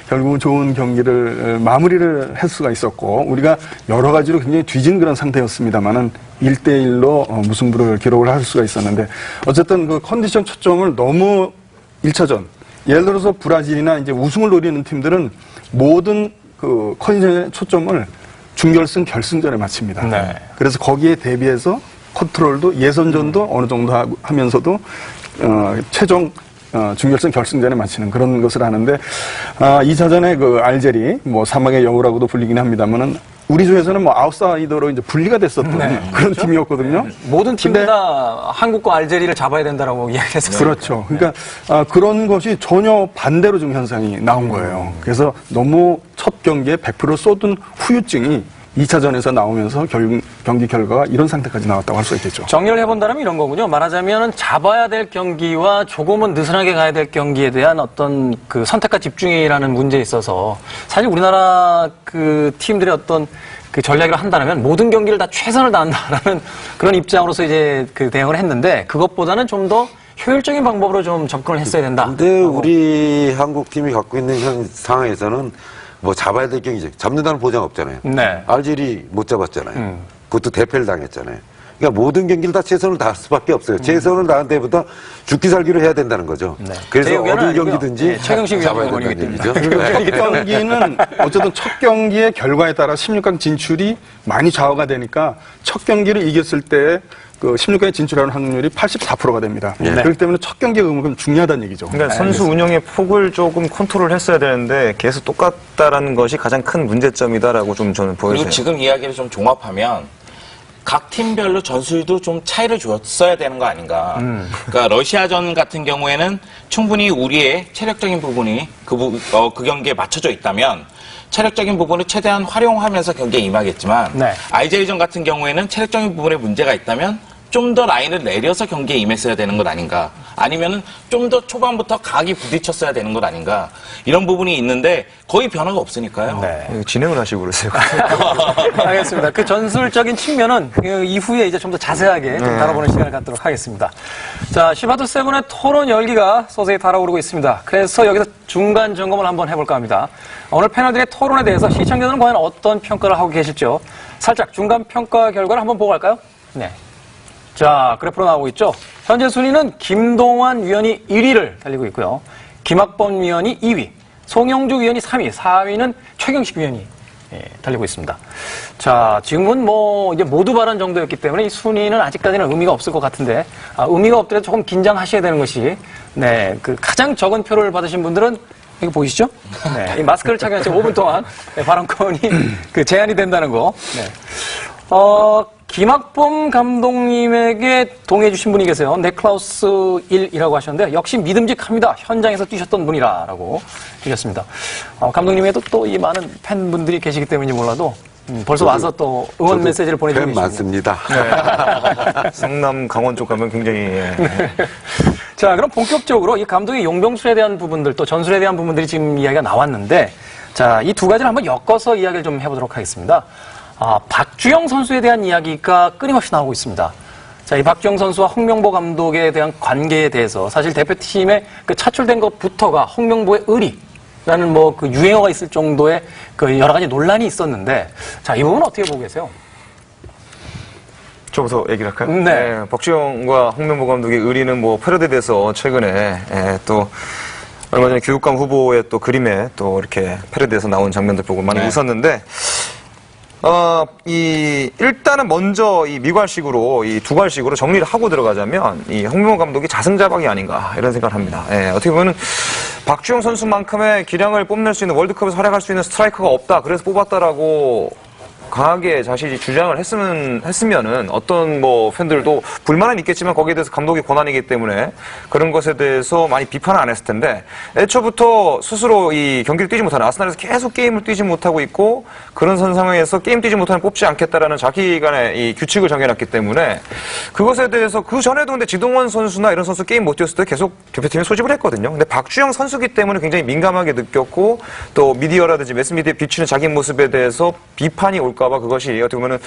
결국은 좋은 경기를 마무리를 할 수가 있었고 우리가 여러 가지로 굉장히 뒤진 그런 상태였습니다만은 1대1로 무승부를 기록을 할 수가 있었는데 어쨌든 그 컨디션 초점을 너무 1차전 예를 들어서 브라질이나 이제 우승을 노리는 팀들은 모든 그 컨디션의 초점을 준결승, 결승전에 맞춥니다. 네. 그래서 거기에 대비해서 컨트롤도 예선전도 어느 정도 하면서도 최종 준결승 결승전에 마치는 그런 것을 하는데 2차전에 알제리 사막의 여우라고도 불리긴 합니다만은 우리 중에서는 아웃사이더로 이제 분리가 됐었던 그런 팀이었거든요. 모든 팀들 다 한국과 알제리를 잡아야 된다라고 이야기했었어요. 그렇죠. 그러니까 그런 것이 전혀 반대로 좀 현상이 나온 거예요. 그래서 너무 첫 경기에 100% 쏟은 후유증이 2차전에서 나오면서 경기 결과가 이런 상태까지 나왔다고 할 수 있겠죠. 정리를 해본다면 이런 거군요. 말하자면 잡아야 될 경기와 조금은 느슨하게 가야 될 경기에 대한 어떤 그 선택과 집중이라는 문제에 있어서 사실 우리나라 그 팀들의 어떤 그 전략을 한다면 모든 경기를 다 최선을 다한다라는 그런 입장으로서 이제 그 대응을 했는데 그것보다는 좀 더 효율적인 방법으로 좀 접근을 했어야 된다. 근데 우리 한국 팀이 갖고 있는 현 상황에서는 잡아야 될 경기죠. 잡는다는 보장 없잖아요. 네. 알제리 못 잡았잖아요. 그것도 대패를 당했잖아요. 그러니까 모든 경기를 다 최선을 다할 수밖에 없어요. 최선을 다한 데보다 죽기 살기로 해야 된다는 거죠. 제 그래서 의견은 어느 아니고요. 경기든지 네, 최경식 잡아야 위원님 된다는 의견입니다. 얘기죠. 경기는 어쨌든 첫 경기의 결과에 따라 16강 진출이 많이 좌우가 되니까 첫 경기를 이겼을 때 그 16강에 진출하는 확률이 84%가 됩니다. 그렇기 때문에 첫 경기가 그만큼 중요하다는 얘기죠. 그러니까 선수 운영의 폭을 조금 컨트롤 했어야 되는데 계속 똑같다라는 것이 가장 큰 문제점이다라고 좀 저는 그리고 보여져요. 지금 이야기를 좀 종합하면 각 팀별로 전술도 좀 차이를 줬어야 되는 거 아닌가. 그러니까 러시아전 같은 경우에는 충분히 우리의 체력적인 부분이 그 경기에 맞춰져 있다면 체력적인 부분을 최대한 활용하면서 경기에 임하겠지만 네. 알제리전 같은 경우에는 체력적인 부분에 문제가 있다면 좀 더 라인을 내려서 경기에 임했어야 되는 것 아닌가. 아니면은 좀 더 초반부터 각이 부딪혔어야 되는 것 아닌가. 이런 부분이 있는데 거의 변화가 없으니까요. 네. 진행을 하시고 그러세요. 알겠습니다. 그 전술적인 측면은 그 이후에 이제 좀 더 자세하게 좀 다뤄보는 시간을 갖도록 하겠습니다. 자, 시바토 세븐의 토론 열기가 서서히 달아오르고 있습니다. 그래서 여기서 중간 점검을 한번 해볼까 합니다. 오늘 패널들의 토론에 대해서 시청자들은 과연 어떤 평가를 하고 계실지요? 살짝 중간 평가 결과를 한번 보고 갈까요? 네. 자, 그래프로 나오고 있죠. 현재 순위는 김동완 위원이 1위를 달리고 있고요. 김학범 위원이 2위, 송영주 위원이 3위, 4위는 최경식 위원이 달리고 있습니다. 자, 지금은 뭐 이제 모두 발언 정도였기 때문에 이 순위는 아직까지는 의미가 없을 것 같은데, 의미가 없더라도 조금 긴장하셔야 되는 것이, 네, 그 가장 적은 표를 받으신 분들은 이거 보이시죠? 네, 이 마스크를 착용한 채 5분 동안 발언권이 그 제한이 된다는 거. 네. 김학범 감독님에게 동의해주신 분이 계세요. 넥클라우스 1이라고 하셨는데, 역시 믿음직합니다. 현장에서 뛰셨던 분이라고 하셨습니다. 감독님에도 또 이 많은 팬분들이 계시기 때문인지 몰라도, 벌써 와서 또 응원 메시지를 보내주고 팬 계십니다. 많습니다. 성남, 강원 쪽 가면 굉장히 자, 그럼 본격적으로 이 감독의 용병술에 대한 부분들, 또 전술에 대한 부분들이 지금 이야기가 나왔는데, 자, 이 두 가지를 한번 엮어서 이야기를 좀 해보도록 하겠습니다. 박주영 선수에 대한 이야기가 끊임없이 나오고 있습니다. 자, 이 박주영 선수와 홍명보 감독에 대한 관계에 대해서 사실 대표팀에 그 차출된 것부터가 홍명보의 의리라는 뭐 그 유행어가 있을 정도의 그 여러 가지 논란이 있었는데, 자, 이 부분은 어떻게 보고 계세요? 저부터 얘기를 할까요? 네. 박주영과 홍명보 감독의 의리는 뭐 패러디돼서 최근에 또 얼마 전에 교육감 후보의 또 그림에 또 이렇게 패러디돼서 나온 장면들 보고 많이 웃었는데, 일단은 먼저 이 미괄식으로, 이 두괄식으로 정리를 하고 들어가자면, 이 홍명보 감독이 자승자박이 아닌가, 이런 생각을 합니다. 어떻게 보면, 박주영 선수만큼의 기량을 뽐낼 수 있는, 월드컵에서 활약할 수 있는 스트라이커가 없다, 그래서 뽑았다라고 강하게 자신이 주장을 했으면은 어떤 뭐 팬들도 불만은 있겠지만 거기에 대해서 감독의 권한이기 때문에 그런 것에 대해서 많이 비판을 안 했을 텐데, 애초부터 스스로 이 경기를 뛰지 못하는, 아스날에서 계속 게임을 뛰지 못하고 있고 그런 상황에서 게임 뛰지 못하면 뽑지 않겠다라는 자기간의 이 규칙을 정해놨기 때문에, 그것에 대해서 그 전에도 근데 지동원 선수나 이런 선수 게임 못 뛰었을 때 계속 대표팀에 소집을 했거든요. 근데 박주영 선수기 때문에 굉장히 민감하게 느꼈고, 또 미디어라든지 매스미디어에 비추는 자기 모습에 대해서 비판이 올까봐 그것이 어떻게 보면은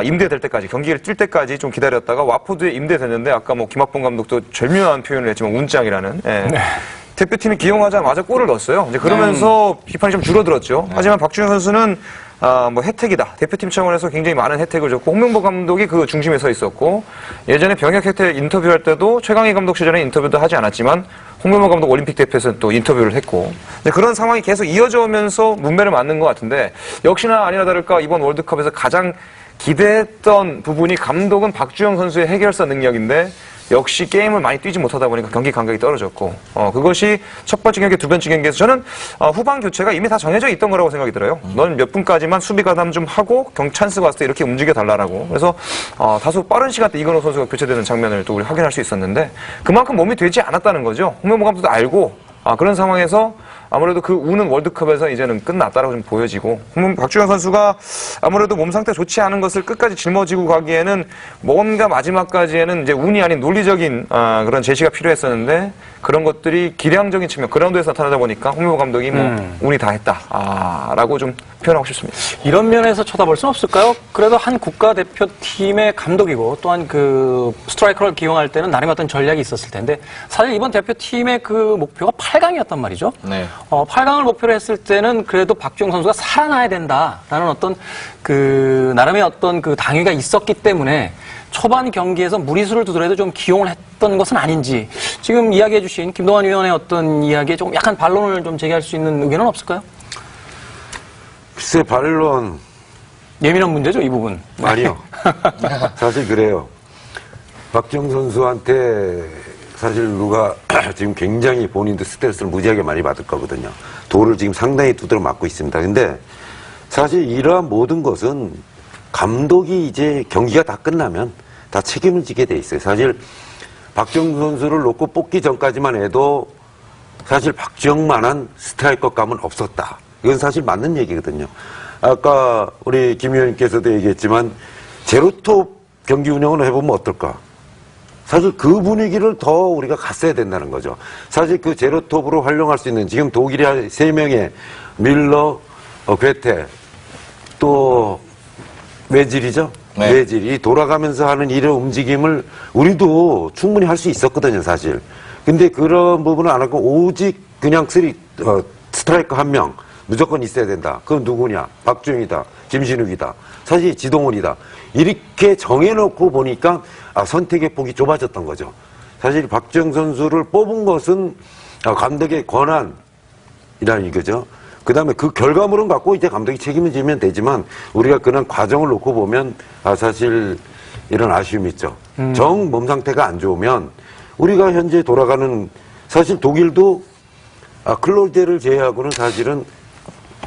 임대될 때까지, 경기를 뛸 때까지 좀 기다렸다가 와포드에 임대됐는데, 아까 뭐 김학범 감독도 절묘한 표현을 했지만 운짱이라는 대표팀이 기용하자마자 골을 넣었어요. 이제 그러면서 비판이 좀 줄어들었죠. 하지만 박주영 선수는 뭐 혜택이다. 대표팀 차원에서 굉장히 많은 혜택을 줬고, 홍명보 감독이 그 중심에 서 있었고, 예전에 병역 혜택 인터뷰할 때도 최강희 감독 시절에 인터뷰도 하지 않았지만 홍명보 감독 올림픽 대표에서는 또 인터뷰를 했고, 그런 상황이 계속 이어져 오면서 문매를 맞는 것 같은데, 역시나 아니나 다를까 이번 월드컵에서 가장 기대했던 부분이 감독은 박주영 선수의 해결사 능력인데, 역시 게임을 많이 뛰지 못하다 보니까 경기 감각이 떨어졌고, 그것이 첫 번째 경기, 두 번째 경기에서 저는 후반 교체가 이미 다 정해져 있던 거라고 생각이 들어요. 넌 몇 분까지만 수비 가담 좀 하고 찬스가 왔을 때 이렇게 움직여 달라라고. 그래서 다소 빠른 시간 대 이건호 선수가 교체되는 장면을 또 우리 확인할 수 있었는데, 그만큼 몸이 되지 않았다는 거죠. 홍명보 감독도 알고, 그런 상황에서 아무래도 그 우는 월드컵에서 이제는 끝났다라고 좀 보여지고, 박주영 선수가 아무래도 몸 상태 좋지 않은 것을 끝까지 짊어지고 가기에는 뭔가 마지막까지에는 이제 운이 아닌 논리적인 그런 제시가 필요했었는데, 그런 것들이 기량적인 측면, 그라운드에서 나타나다 보니까 홍명보 감독이 뭐 운이 다 했다라고 좀 표현하고 싶습니다. 이런 면에서 쳐다볼 수는 없을까요? 그래도 한 국가대표팀의 감독이고, 또한 그 스트라이커를 기용할 때는 나름의 어떤 전략이 있었을 텐데, 사실 이번 대표팀의 그 목표가 8강이었단 말이죠. 네. 8강을 목표로 했을 때는 그래도 박주영 선수가 살아나야 된다라는 어떤 그 나름의 어떤 그 당위가 있었기 때문에 초반 경기에서 무리수를 두더라도 좀 기용을 했던 것은 아닌지 지금 이야기해 주신 김동완 위원의 어떤 이야기에 좀 약간 반론을 좀 제기할 수 있는 의견은 없을까요? 글쎄, 반론. 예민한 문제죠, 이 부분. 아니요. 사실 그래요. 박주영 선수한테 사실 누가 지금 굉장히 본인도 스트레스를 무지하게 많이 받을 거거든요. 돌을 지금 상당히 두드려 맞고 있습니다. 근데 사실 이러한 모든 것은 감독이 이제 경기가 다 끝나면 다 책임을 지게 돼 있어요. 사실 박주영 선수를 놓고 뽑기 전까지만 해도 사실 박주영만한 스트라이커감은 없었다. 이건 사실 맞는 얘기거든요. 아까 우리 김 의원님께서도 얘기했지만 제로톱 경기 운영을 해보면 어떨까? 사실 그 분위기를 더 우리가 갔어야 된다는 거죠. 사실 그 제로톱으로 활용할 수 있는 지금 독일이 3명의 밀러, 괴테, 또 외질이죠? 네. 외질이 돌아가면서 하는 이런 움직임을 우리도 충분히 할 수 있었거든요, 사실. 근데 그런 부분은 안 하고 오직 그냥 스트라이커 1명 무조건 있어야 된다. 그건 누구냐? 박주영이다. 김신욱이다. 사실 지동원이다. 이렇게 정해놓고 보니까 선택의 폭이 좁아졌던 거죠. 사실 박주영 선수를 뽑은 것은 감독의 권한이라는 이거죠. 그 다음에 그 결과물은 갖고 이제 감독이 책임을 지면 되지만 우리가 그런 과정을 놓고 보면 사실 이런 아쉬움이 있죠. 정 몸 상태가 안 좋으면 우리가 현재 돌아가는 사실 독일도 클로제를 제외하고는 사실은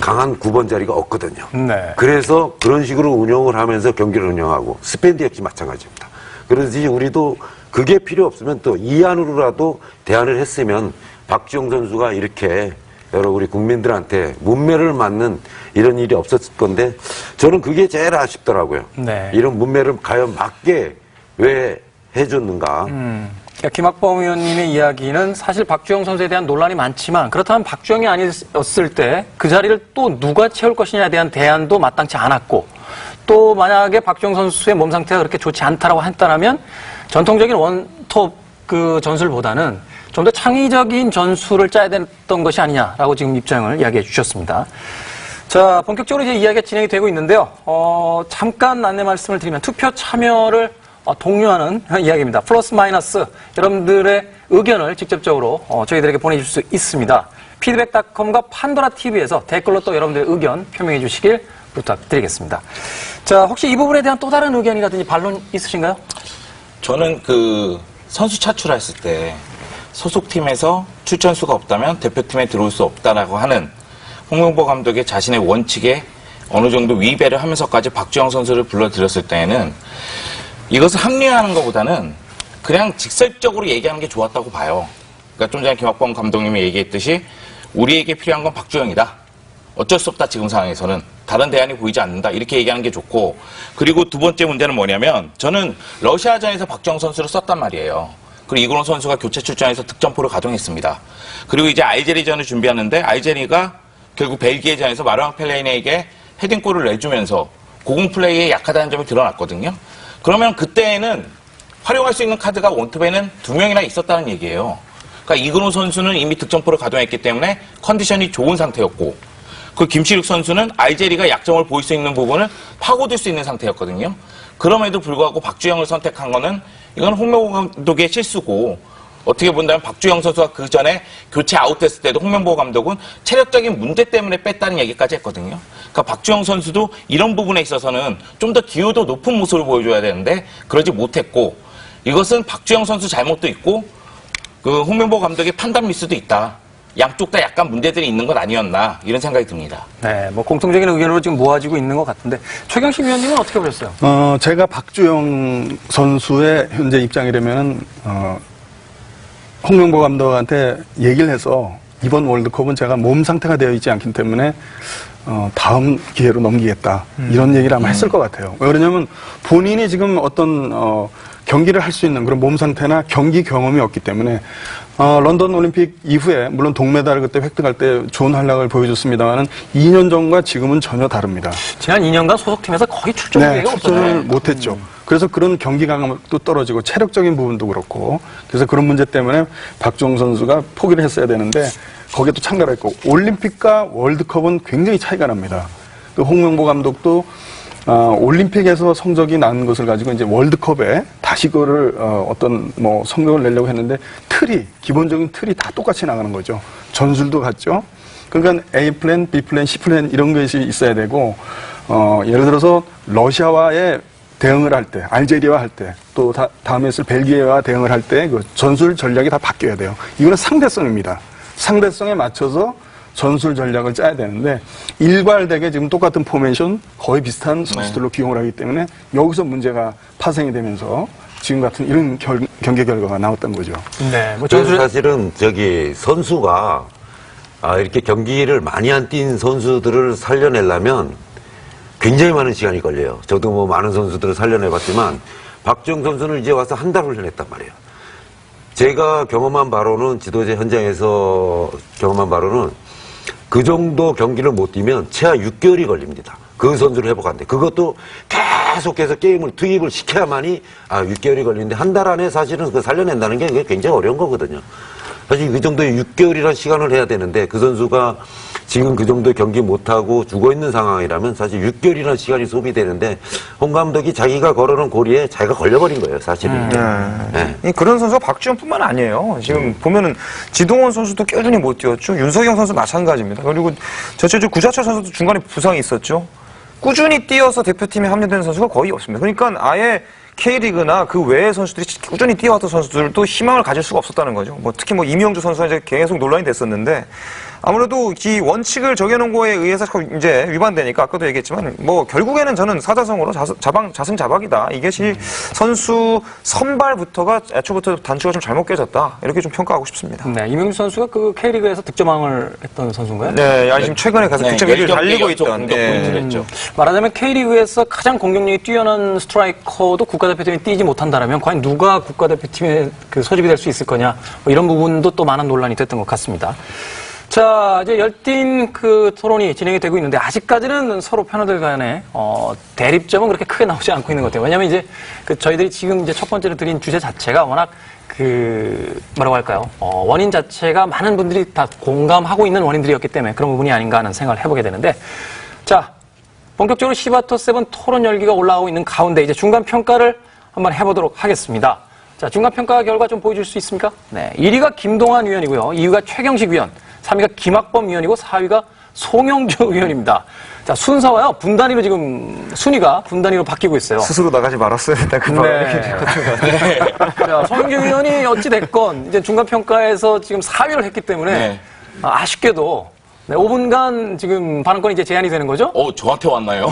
강한 9번 자리가 없거든요. 네. 그래서 그런 식으로 운영을 하면서 경기를 운영하고 스페인도 역시 마찬가지입니다. 그래서 우리도 그게 필요 없으면 또 이 안으로라도 대안을 했으면 박주영 선수가 이렇게 여러 우리 국민들한테 문매를 맞는 이런 일이 없었을 건데 저는 그게 제일 아쉽더라고요. 네. 이런 문매를 과연 맞게 왜 해줬는가. 그러니까 김학범 의원님의 이야기는 사실 박주영 선수에 대한 논란이 많지만 그렇다면 박주영이 아니었을 때 그 자리를 또 누가 채울 것이냐에 대한 대안도 마땅치 않았고 또 만약에 박주영 선수의 몸 상태가 그렇게 좋지 않다라고 했다면 전통적인 원톱 그 전술보다는 좀 더 창의적인 전술을 짜야 됐던 것이 아니냐라고 지금 입장을 이야기해 주셨습니다. 자, 본격적으로 이제 이야기가 진행이 되고 있는데요. 잠깐 안내 말씀을 드리면 투표 참여를 독려하는 이야기입니다. 플러스 마이너스 여러분들의 의견을 직접적으로 저희들에게 보내줄 수 있습니다. 피드백닷컴과 판도라TV에서 댓글로 또 여러분들의 의견 표명해 주시길 부탁드리겠습니다. 자, 혹시 이 부분에 대한 또 다른 의견이라든지 반론 있으신가요? 저는 그 선수 차출했을 때 소속팀에서 출전수가 없다면 대표팀에 들어올 수 없다라고 하는 홍명보 감독의 자신의 원칙에 어느 정도 위배를 하면서까지 박주영 선수를 불러들였을 때에는 이것을 합리화하는 것보다는 그냥 직설적으로 얘기하는 게 좋았다고 봐요. 그러니까 좀 전에 김학범 감독님이 얘기했듯이 우리에게 필요한 건 박주영이다. 어쩔 수 없다 지금 상황에서는. 다른 대안이 보이지 않는다. 이렇게 얘기하는 게 좋고 그리고 두 번째 문제는 뭐냐면 저는 러시아전에서 박주영 선수를 썼단 말이에요. 그리고 이근호 선수가 교체 출전해서 득점포를 가동했습니다. 그리고 이제 알제리전을 준비하는데 알제리가 결국 벨기에전에서 마르앙 펠레인에게 헤딩골을 내주면서 고공 플레이에 약하다는 점이 드러났거든요. 그러면 그때에는 활용할 수 있는 카드가 원톱에는 2명이나 있었다는 얘기예요. 그러니까 이근호 선수는 이미 득점포를 가동했기 때문에 컨디션이 좋은 상태였고 그 김시욱 선수는 알제리가 약점을 보일 수 있는 부분을 파고들 수 있는 상태였거든요. 그럼에도 불구하고 박주영을 선택한 거는 이건 홍명보 감독의 실수고 어떻게 본다면 박주영 선수가 그 전에 교체 아웃됐을 때도 홍명보 감독은 체력적인 문제 때문에 뺐다는 얘기까지 했거든요. 그러니까 박주영 선수도 이런 부분에 있어서는 좀 더 기여도 높은 모습을 보여줘야 되는데 그러지 못했고 이것은 박주영 선수 잘못도 있고 그 홍명보 감독의 판단 미스도 있다. 양쪽 다 약간 문제들이 있는 건 아니었나 이런 생각이 듭니다. 네, 뭐 공통적인 의견으로 지금 모아지고 있는 것 같은데 최경식 위원님은 어떻게 보셨어요? 제가 박주영 선수의 현재 입장이라면은 홍명보 감독한테 얘기를 해서 이번 월드컵은 제가 몸 상태가 되어 있지 않기 때문에 다음 기회로 넘기겠다 이런 얘기를 아마 했을 것 같아요. 왜 그러냐면 본인이 지금 어떤 경기를 할 수 있는 그런 몸 상태나 경기 경험이 없기 때문에 런던 올림픽 이후에 물론 동메달을 그때 획득할 때 좋은 활약을 보여줬습니다만은 2년 전과 지금은 전혀 다릅니다. 지난 2년간 소속팀에서 거의 출전 네, 기회가 출전을 없었잖아요. 못했죠. 그래서 그런 경기 감각도 떨어지고 체력적인 부분도 그렇고 그래서 그런 문제 때문에 박주영 선수가 포기를 했어야 되는데 거기에 또 참가를 했고 올림픽과 월드컵은 굉장히 차이가 납니다. 그 홍명보 감독도 올림픽에서 성적이 난 것을 가지고 이제 월드컵에 다시 그거를 어떤 뭐 성적을 내려고 했는데 기본적인 틀이 다 똑같이 나가는 거죠. 전술도 같죠. 그러니까 A 플랜, B 플랜, C 플랜 이런 것이 있어야 되고 예를 들어서 러시아와의 대응을 할 때, 알제리와 할 때, 또 다음에 있을 벨기에와 대응을 할 때 그 전술 전략이 다 바뀌어야 돼요. 이거는 상대성입니다. 상대성에 맞춰서 전술 전략을 짜야 되는데 일괄되게 지금 똑같은 포메이션 거의 비슷한 선수들로 기용을 하기 때문에 여기서 문제가 파생이 되면서 지금 같은 이런 경기 결과가 나왔던 거죠. 네, 뭐 그래서 사실은 선수가 이렇게 경기를 많이 안 뛴 선수들을 살려내려면 굉장히 많은 시간이 걸려요. 저도 뭐 많은 선수들을 살려내봤지만 박주영 선수는 이제 와서 한 달 훈련했단 말이에요. 제가 경험한 바로는 지도자 현장에서 경험한 바로는 그 정도 경기를 못 뛰면 최하 6개월이 걸립니다. 그 선수를 회복하는데 그것도 계속해서 게임을 투입을 시켜야만이 6개월이 걸리는데 한 달 안에 사실은 그 살려낸다는 게 그게 굉장히 어려운 거거든요. 사실 그 정도의 6개월이라는 시간을 해야 되는데 그 선수가 지금 그 정도의 경기 못하고 죽어있는 상황이라면 사실 6개월이라는 시간이 소비되는데 홍 감독이 자기가 걸어놓은 고리에 자기가 걸려버린 거예요, 사실은. 네. 그런 선수가 박주영뿐만 아니에요. 지금 보면은 지동원 선수도 꾸준히 못 뛰었죠. 윤석영 선수 마찬가지입니다. 그리고 전체적으로 구자철 선수도 중간에 부상이 있었죠. 꾸준히 뛰어서 대표팀에 합류되는 선수가 거의 없습니다. 그러니까 아예 K리그나 그 외의 선수들이 꾸준히 뛰어왔던 선수들도 희망을 가질 수가 없었다는 거죠. 특히 이명주 선수가 이제 계속 논란이 됐었는데 아무래도 이 원칙을 정해놓은 거에 의해서 이제 위반되니까 아까도 얘기했지만 결국에는 저는 사자성어로 자승자박이다. 이것이 선수 선발부터가 애초부터 단추가 좀 잘못 깨졌다. 이렇게 좀 평가하고 싶습니다. 네, 이명주 선수가 그 K리그에서 득점왕을 했던 선수인가요? 네, 지금 최근에 가서 득점 1위를 달리고 있던. 포인트를 말하자면 K리그에서 가장 공격력이 뛰어난 스트라이커도 국가대표팀에 뛰지 못한다면 과연 누가 국가대표팀에 그 소집이 될 수 있을 거냐 이런 부분도 또 많은 논란이 됐던 것 같습니다. 자, 이제 열띤 그 토론이 진행이 되고 있는데 아직까지는 서로 패널들 간에 대립점은 그렇게 크게 나오지 않고 있는 것 같아요. 왜냐하면 이제 저희들이 지금 이제 첫 번째로 드린 주제 자체가 워낙 뭐라고 할까요? 원인 자체가 많은 분들이 다 공감하고 있는 원인들이었기 때문에 그런 부분이 아닌가 하는 생각을 해보게 되는데 자, 본격적으로 시바토7 토론 열기가 올라오고 있는 가운데 이제 중간 평가를 한번 해보도록 하겠습니다. 자, 중간 평가 결과 좀 보여줄 수 있습니까? 네, 1위가 김동환 위원이고요. 2위가 최경식 위원, 3위가 김학범 위원이고 4위가 송영주 위원입니다. 자, 순서와요, 분단위로 지금 순위가 분단위로 바뀌고 있어요. 스스로 나가지 말았어야 된다. 네. 자, 송영주 위원이 어찌됐건 이제 중간평가에서 지금 4위를 했기 때문에 아쉽게도 5분간 지금 발언권이 이제 제한이 되는 거죠? 저한테 왔나요?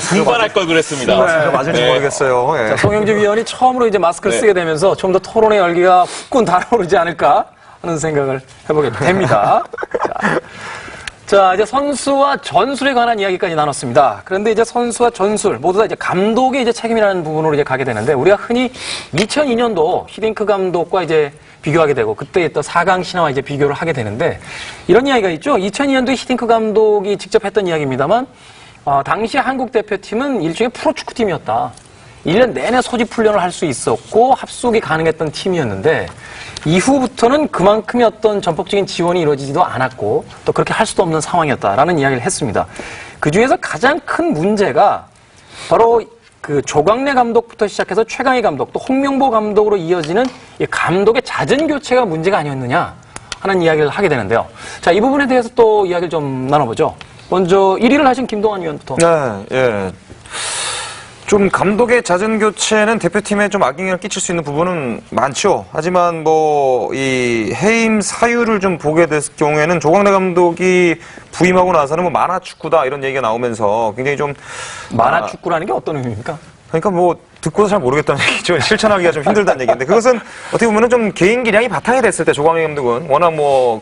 분발할 걸 그랬습니다. 맞을지 모르겠어요. 자, 송영주 위원이 처음으로 이제 마스크를 쓰게 되면서 좀 더 토론의 열기가 후끈 달아오르지 않을까 하는 생각을 해보게 됩니다. 자, 이제 선수와 전술에 관한 이야기까지 나눴습니다. 그런데 이제 선수와 전술 모두 다 이제 감독의 이제 책임이라는 부분으로 이제 가게 되는데 우리가 흔히 2002년도 히딩크 감독과 이제 비교하게 되고 그때 또 4강 신화와 이제 비교를 하게 되는데 이런 이야기가 있죠. 2002년도에 히딩크 감독이 직접 했던 이야기입니다만 당시 한국 대표팀은 일종의 프로축구팀이었다. 1년 내내 소집 훈련을 할 수 있었고 합숙이 가능했던 팀이었는데 이후부터는 그만큼의 어떤 전폭적인 지원이 이루어지지도 않았고 또 그렇게 할 수도 없는 상황이었다라는 이야기를 했습니다. 그 중에서 가장 큰 문제가 바로 그 조광래 감독부터 시작해서 최강희 감독 또 홍명보 감독으로 이어지는 이 감독의 잦은 교체가 문제가 아니었느냐 하는 이야기를 하게 되는데요. 자, 이 부분에 대해서 또 이야기를 좀 나눠보죠. 먼저 1위를 하신 김동환 위원부터. 네. 좀 감독의 잦은 교체는 대표팀에 좀 악영향을 끼칠 수 있는 부분은 많죠. 하지만 이 해임 사유를 좀 보게 됐을 경우에는 조광래 감독이 부임하고 나서는 만화축구다 이런 얘기가 나오면서 굉장히 좀 만화축구라는 게 어떤 의미입니까? 그러니까 듣고도 잘 모르겠다는 얘기죠. 실천하기가 좀 힘들다는 얘기인데 그것은 어떻게 보면은 좀 개인 기량이 바탕이 됐을 때 조광래 감독은 워낙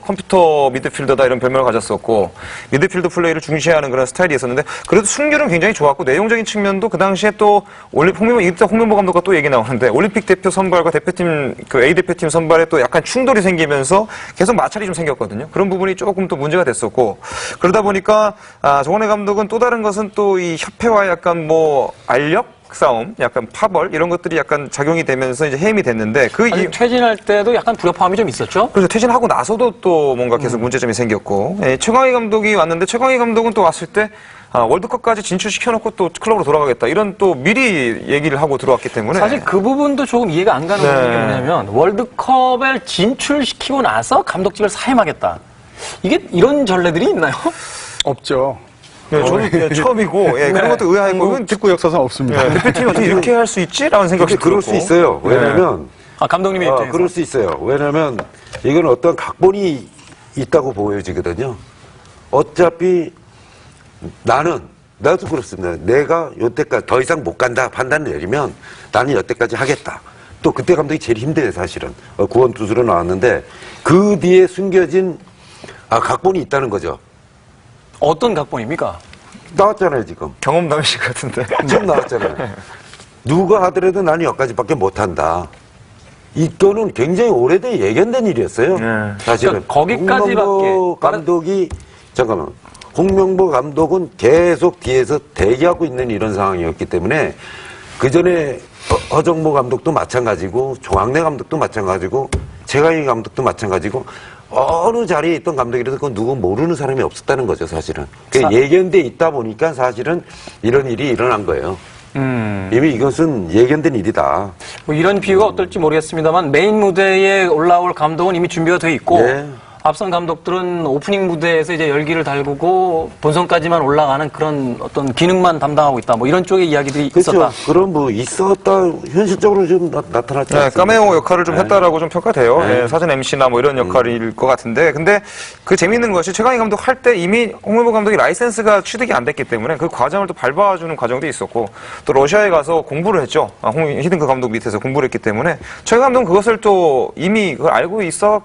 컴퓨터 미드필더다 이런 별명을 가졌었고 미드필더 플레이를 중시하는 그런 스타일이었었는데 그래도 승률은 굉장히 좋았고 내용적인 측면도 그 당시에 또 홍명보 감독과 또 얘기 나오는데 올림픽 대표 선발과 대표팀 A 대표팀 선발에 또 약간 충돌이 생기면서 계속 마찰이 좀 생겼거든요. 그런 부분이 조금 또 문제가 됐었고 그러다 보니까 조광래 감독은 또 다른 것은 또 이 협회와 약간 알력 싸움, 약간 파벌 이런 것들이 약간 작용이 되면서 이제 해임이 됐는데 퇴진할 때도 약간 불협화음이 좀 있었죠? 그래서 퇴진하고 나서도 또 뭔가 계속 문제점이 생겼고 최광희 감독이 왔는데 최광희 감독은 또 왔을 때 월드컵까지 진출시켜놓고 또 클럽으로 돌아가겠다 이런 또 미리 얘기를 하고 들어왔기 때문에 사실 그 부분도 조금 이해가 안 가는 네. 부분이 뭐냐면 월드컵에 진출시키고 나서 감독직을 사임하겠다. 이게 이런 전례들이 있나요? 없죠. 네, 저도 처음이고 그런 것도 의아했고 이건 축구 역사상 없습니다. 대표팀이 어떻게 이렇게 할 수 있지? 라는 생각이 근데 그럴 수 들었고. 있어요. 왜냐면 감독님의 입장에서. 그럴 수 있어요. 왜냐면 이건 어떤 각본이 있다고 보여지거든요. 어차피 나도 그렇습니다. 내가 여태까지 더 이상 못 간다 판단을 내리면 나는 여태까지 하겠다. 또 그때 감독이 제일 힘들어요, 사실은. 구원 투수로 나왔는데 그 뒤에 숨겨진 각본이 있다는 거죠. 어떤 각본입니까? 나왔잖아요, 지금. 경험담이실 것 같은데. 지금 나왔잖아요. 누가 하더라도 나는 여기까지밖에 못한다. 이거는 굉장히 오래된 예견된 일이었어요. 사실은. 그러니까 거기까지밖에. 홍명보 감독이 홍명보 감독은 계속 뒤에서 대기하고 있는 이런 상황이었기 때문에 그 전에 허정보 감독도 마찬가지고 조항래 감독도 마찬가지고 최강희 감독도 마찬가지고 어느 자리에 있던 감독이라도 그건 누구 모르는 사람이 없었다는 거죠, 사실은. 예견돼 있다 보니까 사실은 이런 일이 일어난 거예요. 이미 이것은 예견된 일이다. 뭐 이런 비유가 어떨지 모르겠습니다만 메인 무대에 올라올 감독은 이미 준비가 돼 있고 네. 앞선 감독들은 오프닝 무대에서 이제 열기를 달구고 본선까지만 올라가는 그런 어떤 기능만 담당하고 있다. 뭐 이런 쪽의 이야기들이 그렇죠. 있었다. 그럼 뭐 있었다. 현실적으로 좀 나타났지 네, 않습니까? 까메오 역할을 좀 했다라고 좀 평가돼요. 네. 사전 MC나 뭐 이런 역할일 것 같은데, 근데 그 재미있는 것이 최강희 감독 할 때 이미 홍명보 감독이 라이센스가 취득이 안 됐기 때문에 그 과정을 또 밟아주는 과정도 있었고, 또 러시아에 가서 공부를 했죠. 히든크 감독 밑에서 공부를 했기 때문에 최강희 감독은 그것을 또 이미 그걸 알고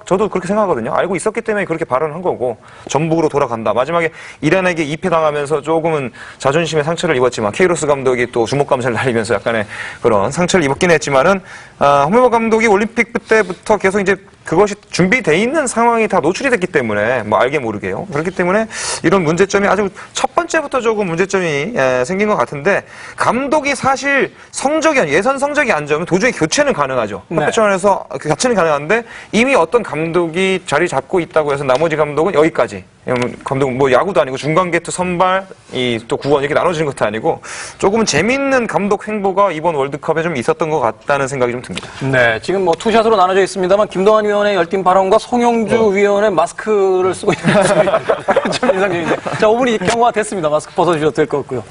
저도 그렇게 생각하거든요. 알고 있었기 때문에 그렇게 발언한 거고, 전북으로 돌아간다. 마지막에 이란에게 2패 당하면서 조금은 자존심에 상처를 입었지만 케이로스 감독이 또 주목 감사를 날리면서 약간의 그런 상처를 입었긴 했지만은 홍명보 감독이 올림픽 때부터 계속 이제 그것이 준비돼 있는 상황이 다 노출이 됐기 때문에 뭐 알게 모르게요. 그렇기 때문에 이런 문제점이 아주 첫 번째부터 조금 문제점이 생긴 것 같은데, 감독이 사실 예선 성적이 안 좋으면 도저히 교체는 가능하죠. 네. 협회차원에서 교체는 가능한데 이미 어떤 감독이 자리 잡고 있다고 해서 나머지 감독은 여기까지. 감독 뭐 야구도 아니고 중간계투 선발 또 구원 이렇게 나눠지는 것도 아니고 조금은 재밌는 감독 행보가 이번 월드컵에 좀 있었던 것 같다는 생각이 좀 듭니다. 네, 지금 뭐 투샷으로 나눠져 있습니다만 김동완 위원의 열띤 발언과 송영주 위원의 마스크를 쓰고 있는 모습이 좀 인상적인데, 자 5분이 경과가 됐습니다. 마스크 벗어주셔도 될 것 같고요.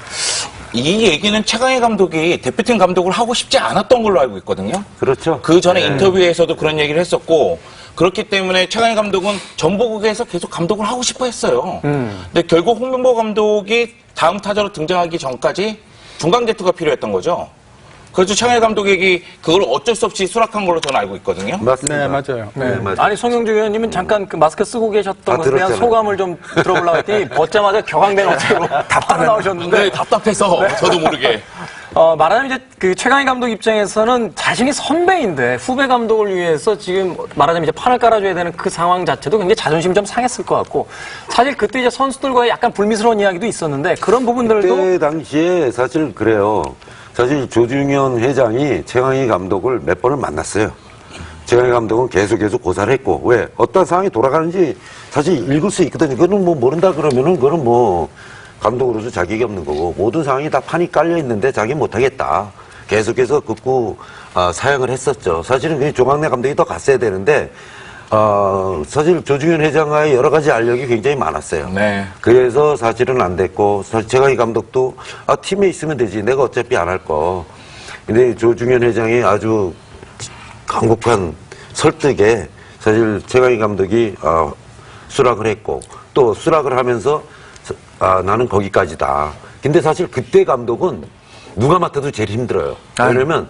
이 얘기는 최강희 감독이 대표팀 감독을 하고 싶지 않았던 걸로 알고 있거든요. 그렇죠. 그 전에 인터뷰에서도 그런 얘기를 했었고, 그렇기 때문에 최강희 감독은 전북에서 계속 감독을 하고 싶어 했어요. 근데 결국 홍명보 감독이 다음 타자로 등장하기 전까지 중간개투가 필요했던 거죠. 그래서 최강희 감독에게 그걸 어쩔 수 없이 수락한 걸로 저는 알고 있거든요. 맞습니다. 네, 맞아요. 네, 맞아요. 아니 송영주 위원님은 잠깐 그 마스크 쓰고 계셨던 것에 대한 들었잖아요. 소감을 좀 들어보려고 했더니 벗자마자 격앙된 어체로 바로 나오셨는데, 네, 답답해서 저도 모르게. 말하자면 이제 그 최강희 감독 입장에서는 자신이 선배인데 후배 감독을 위해서 지금 말하자면 이제 판을 깔아줘야 되는 그 상황 자체도 굉장히 자존심이 좀 상했을 것 같고, 사실 그때 이제 선수들과의 약간 불미스러운 이야기도 있었는데 그런 부분들도 그때 당시에 사실 그래요. 사실 조중현 회장이 최강희 감독을 몇 번을 만났어요. 최강희 감독은 계속 고사를 했고, 왜? 어떤 상황이 돌아가는지 사실 읽을 수 있거든요. 그거는 뭐 모른다 그러면은 그거는 뭐 감독으로서 자격이 없는 거고, 모든 상황이 다 판이 깔려 있는데 자기 못하겠다. 계속해서 극구 사양을 했었죠. 사실은 그 조광래 감독이 더 갔어야 되는데, 사실 조중현 회장과의 여러 가지 알력이 굉장히 많았어요. 네. 그래서 사실은 안 됐고, 사실 최강희 감독도 팀에 있으면 되지. 내가 어차피 안 할 거. 근데 조중현 회장이 아주 강력한 설득에 사실 최강희 감독이 수락을 했고, 또 수락을 하면서 나는 거기까지다. 근데 사실 그때 감독은 누가 맡아도 제일 힘들어요. 왜냐면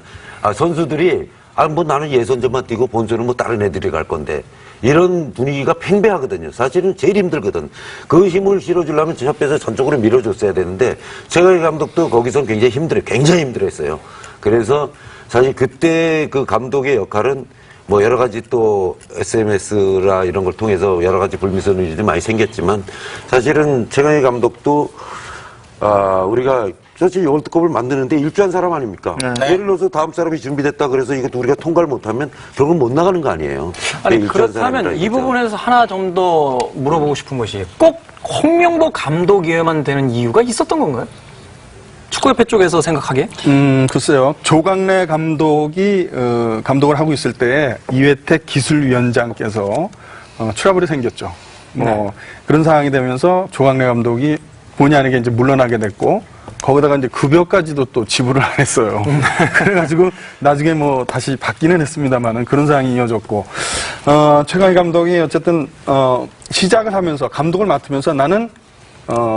선수들이 뭐 나는 예선전만 뛰고 본선은 뭐 다른 애들이 갈 건데, 이런 분위기가 팽배하거든요. 사실은 제일 힘들거든. 그 힘을 실어주려면 협회에서 전적으로 밀어줬어야 되는데, 최강희 감독도 거기선 굉장히 힘들어했어요. 그래서 사실 그때 그 감독의 역할은 뭐 여러 가지 또 SMS라 이런 걸 통해서 여러 가지 불미스러운 일이 많이 생겼지만, 사실은 최강희 감독도 우리가 사실 월드컵을 만드는데 일조한 사람 아닙니까? 네. 예를 들어서 다음 사람이 준비됐다 그래서 이것도 우리가 통과를 못하면 결국 못 나가는 거 아니에요? 아니, 일조한 그렇다면 사람이라 이 이거죠. 부분에서 하나 좀 더 물어보고 싶은 것이 꼭 홍명보 감독이어야만 되는 이유가 있었던 건가요? 축구협회 쪽에서 생각하기에? 글쎄요. 조광래 감독이 감독을 하고 있을 때 이회택 기술위원장께서 트러블이 생겼죠. 그런 상황이 되면서 조광래 감독이 본의 아니게 이제 물러나게 됐고 거기다가 이제 급여까지도 또 지불을 안 했어요. 그래가지고 나중에 뭐 다시 받기는 했습니다만은 그런 상황이 이어졌고 최강희 감독이 어쨌든 시작을 하면서 감독을 맡으면서 나는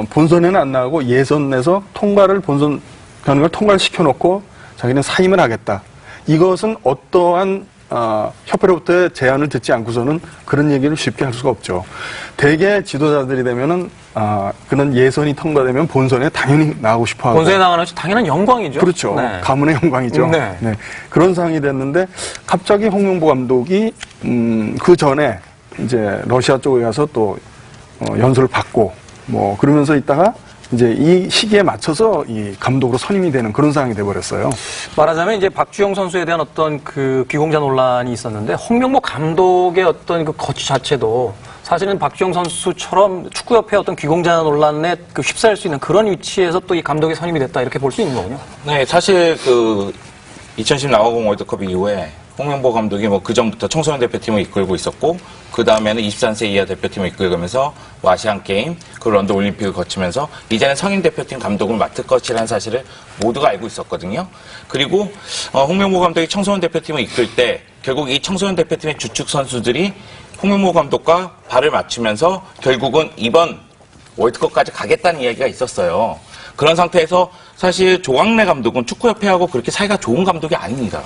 본선에는 안 나가고 예선에서 통과를 본선 가는 걸 통과를 시켜놓고 자기는 사임을 하겠다. 이것은 어떠한 협회로부터의 제안을 듣지 않고서는 그런 얘기를 쉽게 할 수가 없죠. 대개 지도자들이 되면은 그런 예선이 통과되면 본선에 당연히 나가고 싶어하고 본선에 나가는 것이 당연한 영광이죠. 그렇죠. 네. 가문의 영광이죠. 네. 네. 그런 상황이 됐는데 갑자기 홍명보 감독이 그 전에 이제 러시아 쪽에 가서 또 연수를 받고 뭐 그러면서 있다가 이제 이 시기에 맞춰서 이 감독으로 선임이 되는 그런 상황이 돼버렸어요. 말하자면 이제 박주영 선수에 대한 어떤 그 귀공자 논란이 있었는데 홍명보 감독의 어떤 그 거취 자체도 사실은 박주영 선수처럼 축구협회 어떤 귀공자 논란에 그 휩싸일 수 있는 그런 위치에서 또 이 감독이 선임이 됐다 이렇게 볼 수 있는 거군요. 네, 사실 그 2010 남아공 월드컵 이후에 홍명보 감독이 뭐 그 전부터 청소년 대표팀을 이끌고 있었고 그 다음에는 23세 이하 대표팀을 이끌면서 아시안 게임, 그 런던 올림픽을 거치면서 이제는 성인 대표팀 감독을 맡을 것이라는 사실을 모두가 알고 있었거든요. 그리고 홍명보 감독이 청소년 대표팀을 이끌 때 결국 이 청소년 대표팀의 주축 선수들이 홍명보 감독과 발을 맞추면서 결국은 이번 월드컵까지 가겠다는 이야기가 있었어요. 그런 상태에서 사실 조광래 감독은 축구협회하고 그렇게 사이가 좋은 감독이 아닙니다.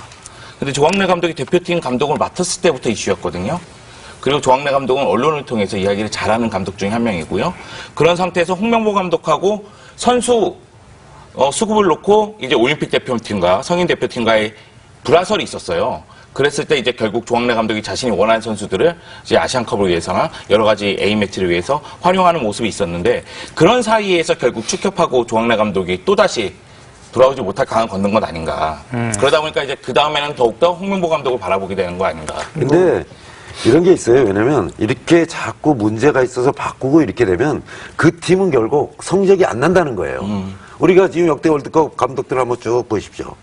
근데 조광래 감독이 대표팀 감독을 맡았을 때부터 이슈였거든요. 그리고 조광래 감독은 언론을 통해서 이야기를 잘하는 감독 중에 한 명이고요. 그런 상태에서 홍명보 감독하고 선수 수급을 놓고 이제 올림픽 대표팀과 성인 대표팀과의 불화설이 있었어요. 그랬을 때 이제 결국 조광래 감독이 자신이 원하는 선수들을 이제 아시안컵을 위해서나 여러 가지 A매치를 위해서 활용하는 모습이 있었는데 그런 사이에서 결국 축협하고 조광래 감독이 또다시 돌아오지 못할 강을 걷는 것 아닌가. 그러다 보니까 이제 그 다음에는 더욱더 홍명보 감독을 바라보게 되는 거 아닌가. 근데 이런 게 있어요. 왜냐면 이렇게 자꾸 문제가 있어서 바꾸고 이렇게 되면 그 팀은 결국 성적이 안 난다는 거예요. 우리가 지금 역대 월드컵 감독들 한번 쭉 보십시오.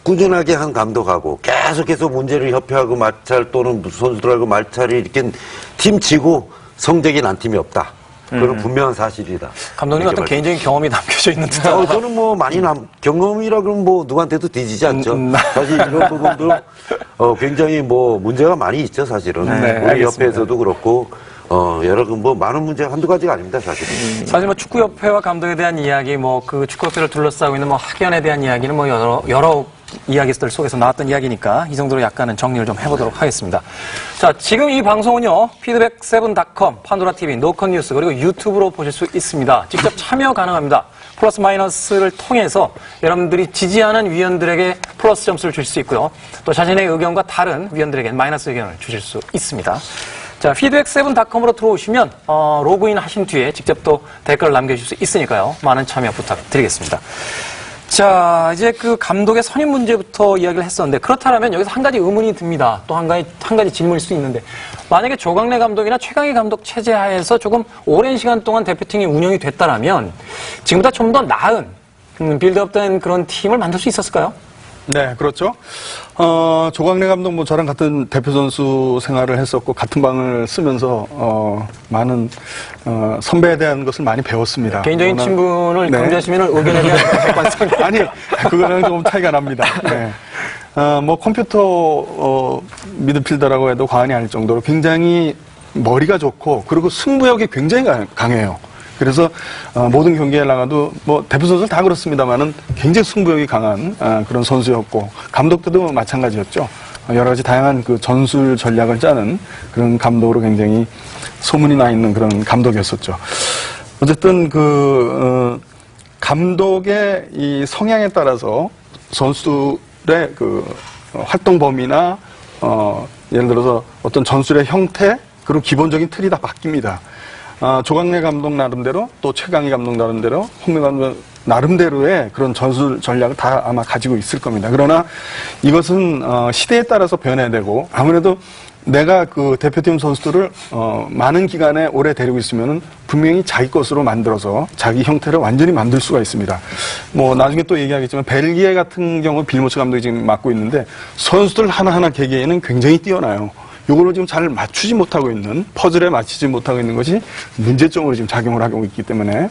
꾸준하게 한 감독하고 계속해서 문제를 협회하고 마찰 또는 선수들하고 말찰이 이렇게 팀 치고 성적이 난 팀이 없다. 그건 분명한 사실이다. 감독님 어떤 개인적인 경험이 담겨져 있는 듯한. 저는 뭐 많이 경험이라 그러면 뭐 누구한테도 뒤지지 않죠. 사실 이런 부분도 굉장히 뭐 문제가 많이 있죠, 사실은. 네, 우리 알겠습니다. 협회에서도 그렇고 여러 뭐 많은 문제가 한두 가지가 아닙니다, 사실은. 사실 뭐 축구협회와 감독에 대한 이야기, 뭐 그 축구협회를 둘러싸고 있는 뭐 학연에 대한 이야기는 뭐 여러 이야기들 속에서 나왔던 이야기니까 이 정도로 약간은 정리를 좀 해보도록 하겠습니다. 자, 지금 이 방송은요, 피드백7.com, 판도라TV, 노컷뉴스, 그리고 유튜브로 보실 수 있습니다. 직접 참여 가능합니다. 플러스 마이너스를 통해서 여러분들이 지지하는 위원들에게 플러스 점수를 주실 수 있고요. 또 자신의 의견과 다른 위원들에게 마이너스 의견을 주실 수 있습니다. 자, 피드백7.com으로 들어오시면 로그인 하신 뒤에 직접 또 댓글을 남겨주실 수 있으니까요. 많은 참여 부탁드리겠습니다. 자, 이제 그 감독의 선임 문제부터 이야기를 했었는데 그렇다면 여기서 한 가지 의문이 듭니다. 또 한 가지 질문일 수 있는데 만약에 조광래 감독이나 최강희 감독 체제 하에서 조금 오랜 시간 동안 대표팀이 운영이 됐다라면 지금보다 좀 더 나은 빌드업된 그런 팀을 만들 수 있었을까요? 네, 그렇죠. 조광래 감독 뭐 저랑 같은 대표 선수 생활을 했었고 같은 방을 쓰면서 많은 선배에 대한 것을 많이 배웠습니다. 개인적인 워낙- 친분을 네. 강조하시면 의견에 대한 객관성. 아니, 그거랑 조금 차이가 납니다. 네. 뭐 컴퓨터 미드필더라고 해도 과언이 아닐 정도로 굉장히 머리가 좋고 그리고 승부욕이 굉장히 강해요. 그래서 모든 경기에 나가도 뭐 대표 선수들 다 그렇습니다만은 굉장히 승부욕이 강한 그런 선수였고 감독들도 마찬가지였죠. 여러 가지 다양한 그 전술 전략을 짜는 그런 감독으로 굉장히 소문이 나 있는 그런 감독이었었죠. 어쨌든 감독의 이 성향에 따라서 선수들의 그 활동 범위나 예를 들어서 어떤 전술의 형태 그리고 기본적인 틀이 다 바뀝니다. 조광래 감독 나름대로 또 최강희 감독 나름대로 홍명보 나름대로의 그런 전술 전략을 다 아마 가지고 있을 겁니다. 그러나 이것은 시대에 따라서 변해야 되고 아무래도 내가 그 대표팀 선수들을 많은 기간에 오래 데리고 있으면은 분명히 자기 것으로 만들어서 자기 형태를 완전히 만들 수가 있습니다. 뭐 나중에 또 얘기하겠지만 벨기에 같은 경우 빌모츠 감독이 지금 맡고 있는데 선수들 하나하나 개개인은 굉장히 뛰어나요. 요거를 지금 잘 맞추지 못하고 있는 퍼즐에 맞추지 못하고 있는 것이 문제점으로 지금 작용을 하고 있기 때문에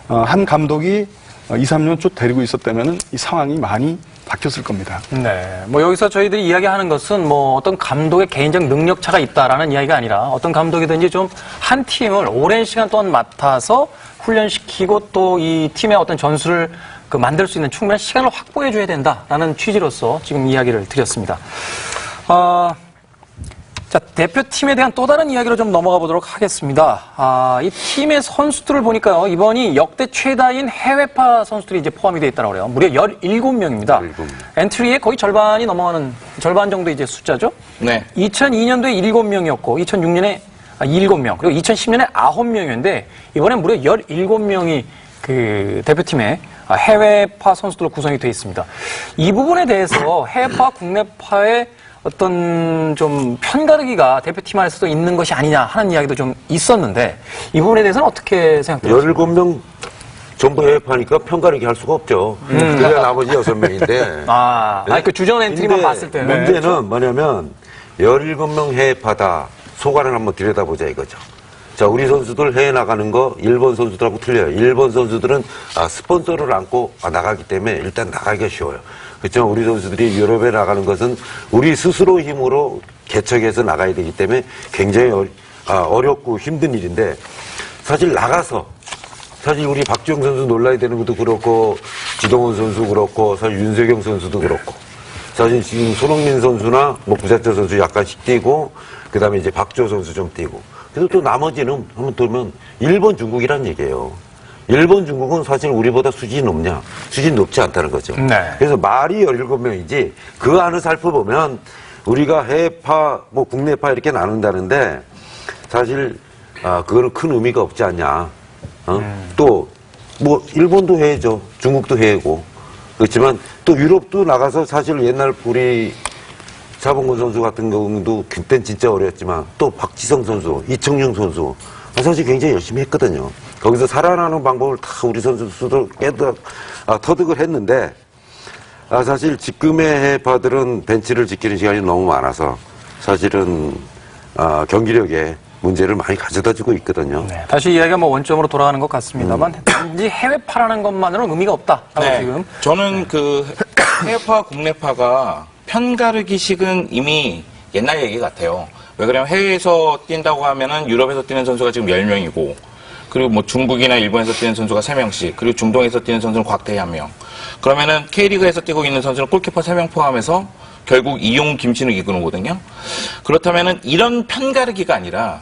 한 감독이 2, 3년 쭉 데리고 있었다면은 이 상황이 많이 바뀌었을 겁니다. 네. 뭐 여기서 저희들이 이야기하는 것은 뭐 어떤 감독의 개인적 능력차가 있다라는 이야기가 아니라 어떤 감독이든지 좀 한 팀을 오랜 시간 동안 맡아서 훈련시키고 또 이 팀의 어떤 전술을 만들 수 있는 충분한 시간을 확보해 줘야 된다라는 취지로서 지금 이야기를 드렸습니다. 자, 대표팀에 대한 또 다른 이야기로 좀 넘어가 보도록 하겠습니다. 이 팀의 선수들을 보니까요, 이번이 역대 최다인 해외파 선수들이 이제 포함이 되어 있다고 그래요. 무려 17명입니다. 17명. 엔트리의 거의 절반이 넘어가는, 절반 정도 이제 숫자죠? 네. 2002년도에 7명이었고, 2006년에 7명, 그리고 2010년에 9명이었는데, 이번엔 무려 17명이 그 대표팀의 해외파 선수들로 구성이 되어 있습니다. 이 부분에 대해서 해외파, 국내파의 어떤 좀 편가르기가 대표팀 안에서도 있는 것이 아니냐 하는 이야기도 좀 있었는데 이 부분에 대해서는 어떻게 생각하세요? 17명 전부 해외파니까 편가르기 할 수가 없죠. 그래야 나머지 6명인데. 그 주전 엔트리만 근데 봤을 때는. 문제는 뭐냐면 17명 해외파다. 소관을 한번 들여다보자 이거죠. 자, 우리 선수들 해외 나가는 거 일본 선수들하고 틀려요. 일본 선수들은 스폰서를 안고 나가기 때문에 일단 나가기가 쉬워요. 그렇죠. 우리 선수들이 유럽에 나가는 것은 우리 스스로 힘으로 개척해서 나가야 되기 때문에 굉장히 어렵고 힘든 일인데 사실 나가서 사실 우리 박주영 선수 놀라야 되는 것도 그렇고 지동원 선수 그렇고 사실 윤석영 선수도 그렇고 사실 지금 손흥민 선수나 뭐 구자철 선수 약간씩 뛰고 그다음에 이제 박주호 선수 좀 뛰고 그래서 또 나머지는 한번 보면 일본 중국이란 얘기예요. 일본 중국은 사실 우리보다 수준이 높냐? 수준이 높지 않다는 거죠. 네. 그래서 말이 17명이지 그 안을 살펴보면 우리가 해외파, 뭐 국내파 이렇게 나눈다는데 사실 그거는 큰 의미가 없지 않냐. 또 뭐 일본도 해외죠. 중국도 해외고. 그렇지만 또 유럽도 나가서 사실 옛날 우리 차범근 선수 같은 경우도 그땐 진짜 어려웠지만 또 박지성 선수, 이청용 선수 사실 굉장히 열심히 했거든요. 거기서 살아나는 방법을 다 우리 선수들 터득을 했는데 사실 지금의 해외파들은 벤치를 지키는 시간이 너무 많아서 사실은 경기력에 문제를 많이 가져다주고 있거든요. 네, 다시 이야기가 뭐 원점으로 돌아가는 것 같습니다만 단지 해외파라는 것만으로는 의미가 없다라고 지금. 저는 그 해외파와 국내파가 편가르기식은 이미 옛날 얘기 같아요. 왜 그러냐면 해외에서 뛴다고 하면은 유럽에서 뛰는 선수가 지금 10명이고 그리고 뭐 중국이나 일본에서 뛰는 선수가 3명씩 그리고 중동에서 뛰는 선수는 곽태희 1명. 그러면은 K리그에서 뛰고 있는 선수는 골키퍼 3명 포함해서 결국 이용, 김신욱 이근호거든요. 그렇다면은 이런 편가르기가 아니라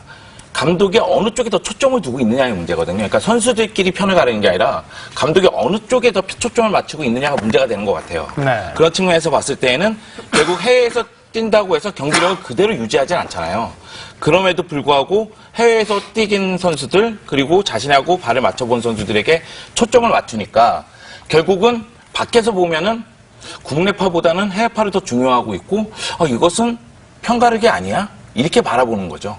감독이 어느 쪽에 더 초점을 두고 있느냐의 문제거든요. 그러니까 선수들끼리 편을 가르는 게 아니라 감독이 어느 쪽에 더 초점을 맞추고 있느냐가 문제가 되는 것 같아요. 네. 그런 측면에서 봤을 때에는 결국 해외에서 뛴다고 해서 경기력을 그대로 유지하진 않잖아요. 그럼에도 불구하고 해외에서 뛰긴 선수들 그리고 자신하고 발을 맞춰본 선수들에게 초점을 맞추니까 결국은 밖에서 보면은 국내파보다는 해외파를 더 중요하고 있고 이것은 편가르기 아니야? 이렇게 바라보는 거죠.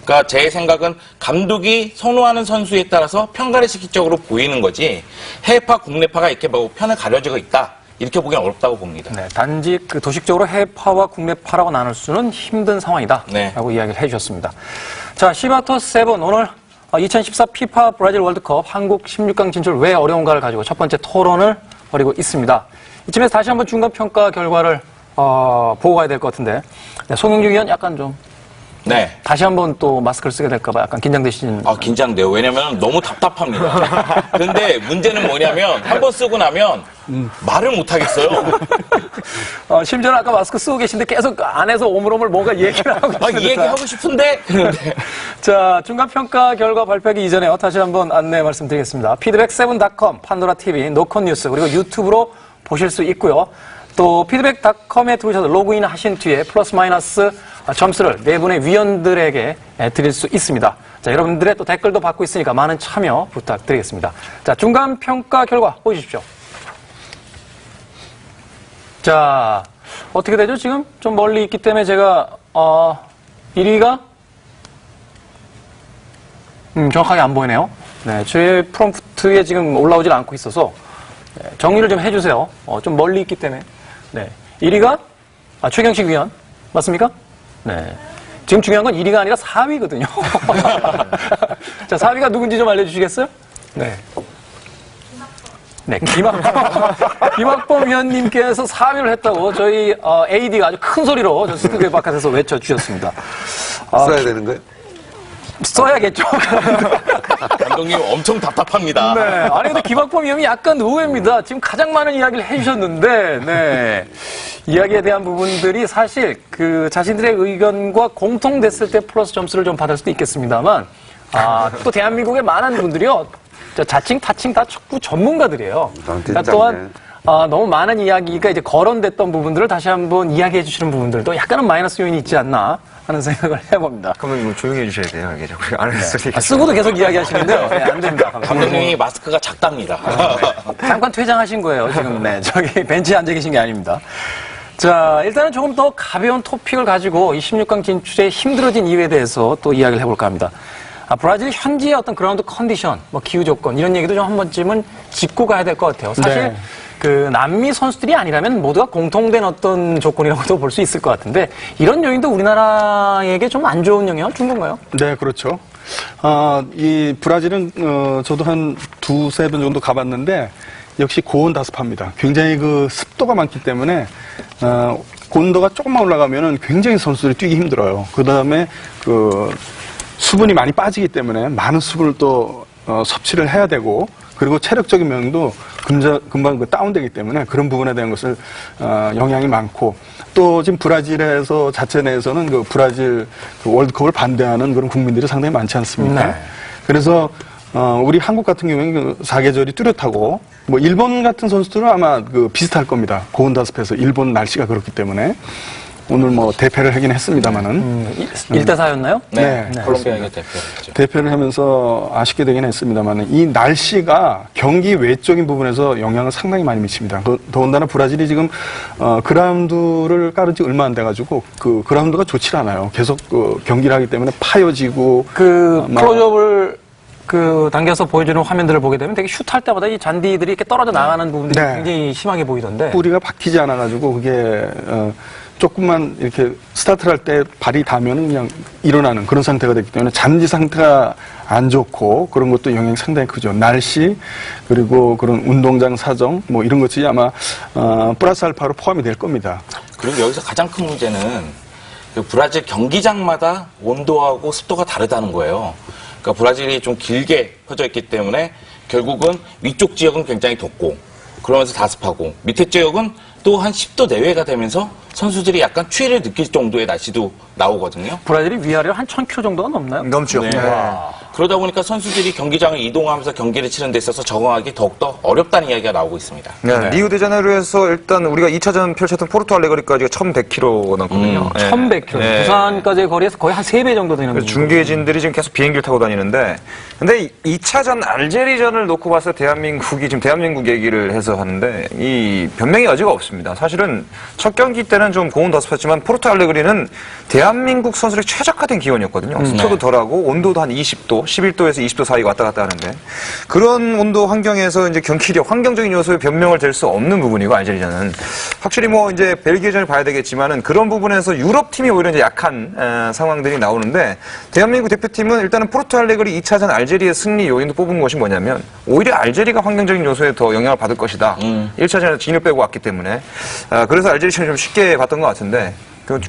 그러니까 제 생각은 감독이 선호하는 선수에 따라서 편가르기식적으로 보이는 거지 해외파, 국내파가 이렇게 뭐 편을 가려지고 있다. 이렇게 보기는 어렵다고 봅니다. 네, 단지 그 도식적으로 해외파와 국내파라고 나눌 수는 힘든 상황이다. 네. 라고 이야기를 해주셨습니다. 자, 시바토 7 오늘 2014 피파 브라질 월드컵 한국 16강 진출 왜 어려운가를 가지고 첫 번째 토론을 벌이고 있습니다. 이쯤에서 다시 한번 중간평가 결과를 보고 가야 될 것 같은데 송영주 위원 약간 좀 네. 다시 한번 또 마스크를 쓰게 될까 봐 약간 긴장되시는. 긴장돼요. 왜냐면 너무 답답합니다. 근데 문제는 뭐냐면 한 번 쓰고 나면 말을 못 하겠어요. 심지어는 아까 마스크 쓰고 계신데 계속 안에서 오물오물 뭔가 얘기를 하고 계십니다. 이 얘기하고 싶은데 그런데 자, 중간평가 결과 발표하기 이전에 다시 한번 안내 말씀드리겠습니다. 피드백7.com, 판도라TV, 노컷뉴스, 그리고 유튜브로 보실 수 있고요. 또 피드백닷컴에 들어오셔서 로그인 하신 뒤에 플러스 마이너스 점수를 네 분의 위원들에게 드릴 수 있습니다. 자, 여러분들의 또 댓글도 받고 있으니까 많은 참여 부탁드리겠습니다. 자, 중간 평가 결과 보여주십시오. 자, 어떻게 되죠? 지금 좀 멀리 있기 때문에 제가 1위가 정확하게 안 보이네요. 네, 제 프롬프트에 지금 올라오질 않고 있어서 네, 정리를 좀 해주세요. 좀 멀리 있기 때문에. 네, 1위가 최경식 위원 맞습니까? 네. 지금 중요한 건 1위가 아니라 4위거든요. 자, 4위가 누군지 좀 알려주시겠어요? 네. 네, 김학범 위원님께서 4위를 했다고 저희 AD가 아주 큰 소리로 저 스튜디오 바깥에서 외쳐주셨습니다. 써야 되는 거예요? 써야겠죠. 감독님 엄청 답답합니다. 네. 아니, 근데 김학범 위원이 약간 의외입니다. 지금 가장 많은 이야기를 해주셨는데, 네. 이야기에 대한 부분들이 사실 그 자신들의 의견과 공통됐을 때 플러스 점수를 좀 받을 수도 있겠습니다만, 또 대한민국의 많은 분들이요. 자칭, 타칭 다 축구 전문가들이에요. 그러니까 또한 너무 많은 이야기가 이제 거론됐던 부분들을 다시 한번 이야기해 주시는 부분들도 약간은 마이너스 요인이 있지 않나 하는 생각을 해봅니다. 감독님 뭐 조용히 해주셔야 돼요. 이게 자꾸 안 해서 쓰고도 계속 이야기하시는데요. 네, 안 됩니다. 감독님이 마스크가 작답니다. 잠깐 퇴장하신 거예요, 지금. 네, 저기 벤치에 앉아 계신 게 아닙니다. 자, 일단은 조금 더 가벼운 토픽을 가지고 이 16강 진출에 힘들어진 이유에 대해서 또 이야기를 해볼까 합니다. 브라질 현지의 어떤 그라운드 컨디션, 기후 조건, 이런 얘기도 좀 한 번쯤은 짚고 가야 될 것 같아요. 사실, 네. 그 남미 선수들이 아니라면 모두가 공통된 어떤 조건이라고도 볼 수 있을 것 같은데, 이런 요인도 우리나라에게 좀 안 좋은 영향을 준 건가요? 네, 그렇죠. 이 브라질은 저도 한 두세 번 정도 가봤는데 역시 고온다습합니다. 굉장히 그 습도가 많기 때문에 온도가 조금만 올라가면은 굉장히 선수들이 뛰기 힘들어요. 그 다음에 그 수분이 많이 빠지기 때문에 많은 수분을 또 섭취를 해야 되고, 그리고 체력적인 면도 금방 그 다운되기 때문에 그런 부분에 대한 것을 영향이 많고, 또 지금 브라질에서 자체 내에서는 그 브라질 그 월드컵을 반대하는 그런 국민들이 상당히 많지 않습니까? 네. 그래서 우리 한국 같은 경우에는 그 사계절이 뚜렷하고, 뭐 일본 같은 선수들은 아마 그 비슷할 겁니다. 고온다습해서 일본 날씨가 그렇기 때문에. 오늘 뭐 대패를 하긴 했습니다만은 1대4였나요? 네, 콜롬비아에게 대표했죠. 대표를 하면서 아쉽게 되긴 했습니다만 이 날씨가 경기 외적인 부분에서 영향을 상당히 많이 미칩니다. 더군다나 브라질이 지금 그라운드를 깔은 지 얼마 안 돼가지고 그 그라운드가 좋지 않아요. 계속 그 경기를 하기 때문에 파여지고 클로즈업을 당겨서 보여주는 화면들을 보게 되면 되게 슛할 때마다 이 잔디들이 이렇게 떨어져 나가는 부분들이 네. 굉장히 심하게 보이던데. 뿌리가 박히지 않아가지고 그게 조금만 이렇게 스타트를 할 때 발이 닿으면 그냥 일어나는 그런 상태가 됐기 때문에 잔디 상태가 안 좋고 그런 것도 영향이 상당히 크죠. 날씨 그리고 그런 운동장 사정 뭐 이런 것들이 아마 플러스 알파로 포함이 될 겁니다. 그리고 여기서 가장 큰 문제는 그 브라질 경기장마다 온도하고 습도가 다르다는 거예요. 그러니까 브라질이 좀 길게 퍼져 있기 때문에 결국은 위쪽 지역은 굉장히 덥고 그러면서 다습하고 밑에 지역은 또 한 10도 내외가 되면서 선수들이 약간 추위를 느낄 정도의 날씨도 나오거든요. 브라질이 위아래로 한 1000km 정도가 넘나요? 넘죠. 네. 그러다 보니까 선수들이 경기장을 이동하면서 경기를 치는 데 있어서 적응하기 더욱더 어렵다는 이야기가 나오고 있습니다. 네, 리우데자네이루에서 일단 우리가 2차전 펼쳤던 포르투 알레그리까지가 1100km 넘거든요. 1100km. 네. 부산까지의 거리에서 거의 한 3배 정도 되는 그래서 거죠. 중계진들이 지금 계속 비행기를 타고 다니는데, 근데 2차전 알제리전을 놓고 봤을 때 대한민국이 지금 대한민국 얘기를 해서 하는데 이 변명의 여지가 없습니다. 사실은 첫 경기 때는 좀 고온다습했지만 포르투 알레그리는 대한민국 선수들이 최적화된 기온이었거든요. 습도도 덜하고 온도도 한 20도, 11도에서 20도 사이가 왔다 갔다 하는데 그런 온도 환경에서 이제 경기력, 환경적인 요소에 변명을 될 수 없는 부분이고 알제리전은 확실히 뭐 이제 벨기에전을 봐야 되겠지만은 그런 부분에서 유럽 팀이 오히려 이제 약한 상황들이 나오는데 대한민국 대표팀은 일단은 포르투 알레그리 2차전 알제리의 승리 요인도 뽑은 것이 뭐냐면 오히려 알제리가 환경적인 요소에 더 영향을 받을 것이다. 1차전에서 진을 빼고 왔기 때문에 그래서 알제리전이 좀 쉽게 봤던 것 같은데.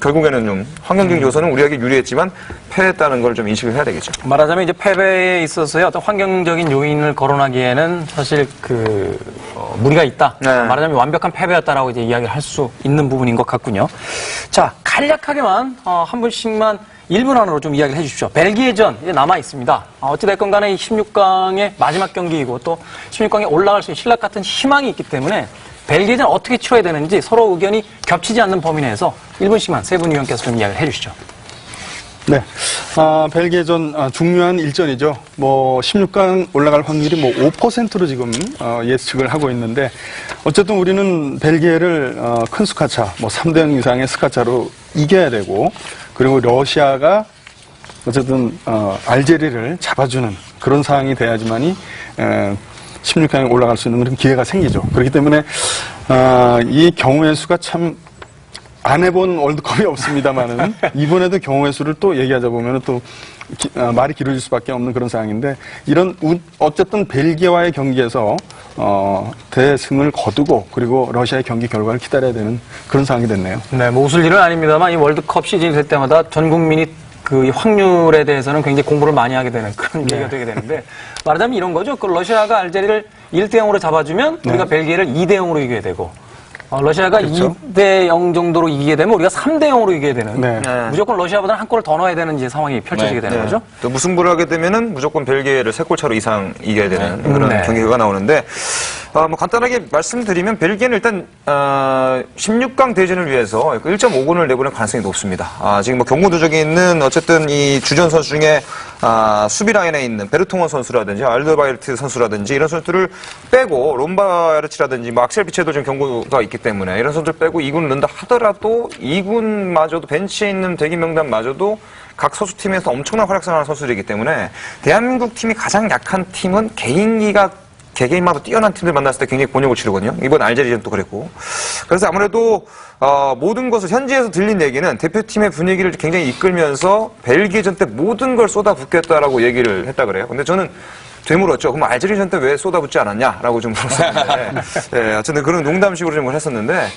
결국에는 좀 환경적인 요소는 우리에게 유리했지만 패했다는 걸 좀 인식을 해야 되겠죠. 말하자면 이제 패배에 있어서의 어떤 환경적인 요인을 거론하기에는 사실 무리가 있다. 네. 말하자면 완벽한 패배였다라고 이제 이야기를 할 수 있는 부분인 것 같군요. 자, 간략하게만 한 분씩만 1분 안으로 좀 이야기를 해주십시오. 벨기에전 이제 남아 있습니다. 어찌됐건 간에 이 16강의 마지막 경기이고 또 16강에 올라갈 수 있는 신락 같은 희망이 있기 때문에 벨기에전 어떻게 치러야 되는지 서로 의견이 겹치지 않는 범위 내에서 1분씩만 세 분 위원께서 좀 이야기를 해주시죠. 네. 벨기에전 중요한 일전이죠. 16강 올라갈 확률이 5%로 지금 예측을 하고 있는데 어쨌든 우리는 벨기에를 큰 스카차 3대0 이상의 스카차로 이겨야 되고 그리고 러시아가 어쨌든 알제리를 잡아주는 그런 상황이 돼야지만이 16강에 올라갈 수 있는 그런 기회가 생기죠. 그렇기 때문에 이 경우의 수가 참 안 해본 월드컵이 없습니다만은 이번에도 경우의 수를 또 얘기하자 보면은 또 말이 길어질 수밖에 없는 그런 상황인데 이런 어쨌든 벨기에와의 경기에서 대승을 거두고 그리고 러시아의 경기 결과를 기다려야 되는 그런 상황이 됐네요. 네, 웃을 일은 아닙니다만 이 월드컵 시즌이 될 때마다 전 국민이 그 확률에 대해서는 굉장히 공부를 많이 하게 되는 그런 얘기가 되게 되는데 말하자면 이런 거죠. 그 러시아가 알제리를 1대0으로 잡아주면 우리가 벨기에를 2대0으로 이겨야 되고 러시아가 그렇죠. 2대0 정도로 이기게 되면 우리가 3대0으로 이기게 되는 네. 무조건 러시아보다는 한 골을 더 넣어야 되는 이제 상황이 펼쳐지게 되는 거죠. 또 무승부를 하게 되면은 무조건 벨기에를 3골 차로 이상 이겨야 되는 그런 네. 경기가 나오는데 간단하게 말씀드리면 벨기에는 일단 16강 대진을 위해서 1.5군을 내보낼 가능성이 높습니다. 지금 경고 누적이 있는 어쨌든 이 주전 선수 중에 수비 라인에 있는 베르통원 선수라든지 알더바이르트 선수라든지 이런 선수들을 빼고 롬바르치라든지 악셀 피체도 지금 경고가 있기 때문에 이런 선수들 빼고 2군을 넣는다 하더라도 2군마저도 벤치에 있는 대기 명단마저도 각 소수팀에서 엄청난 활약상을 하는 선수들이기 때문에 대한민국 팀이 가장 약한 팀은 개개인마다 뛰어난 팀들 만났을 때 굉장히 곤욕을 치르거든요. 이번 알제리전도 그랬고. 그래서 아무래도 모든 것을 현지에서 들린 얘기는 대표팀의 분위기를 굉장히 이끌면서 벨기에전 때 모든 걸 쏟아붓겠다라고 얘기를 했다 그래요. 근데 저는 되물었죠. 그럼 알제리전 때 왜 쏟아붓지 않았냐라고 좀 물었었는데, 네, 어쨌든 그런 농담식으로 좀 했었는데,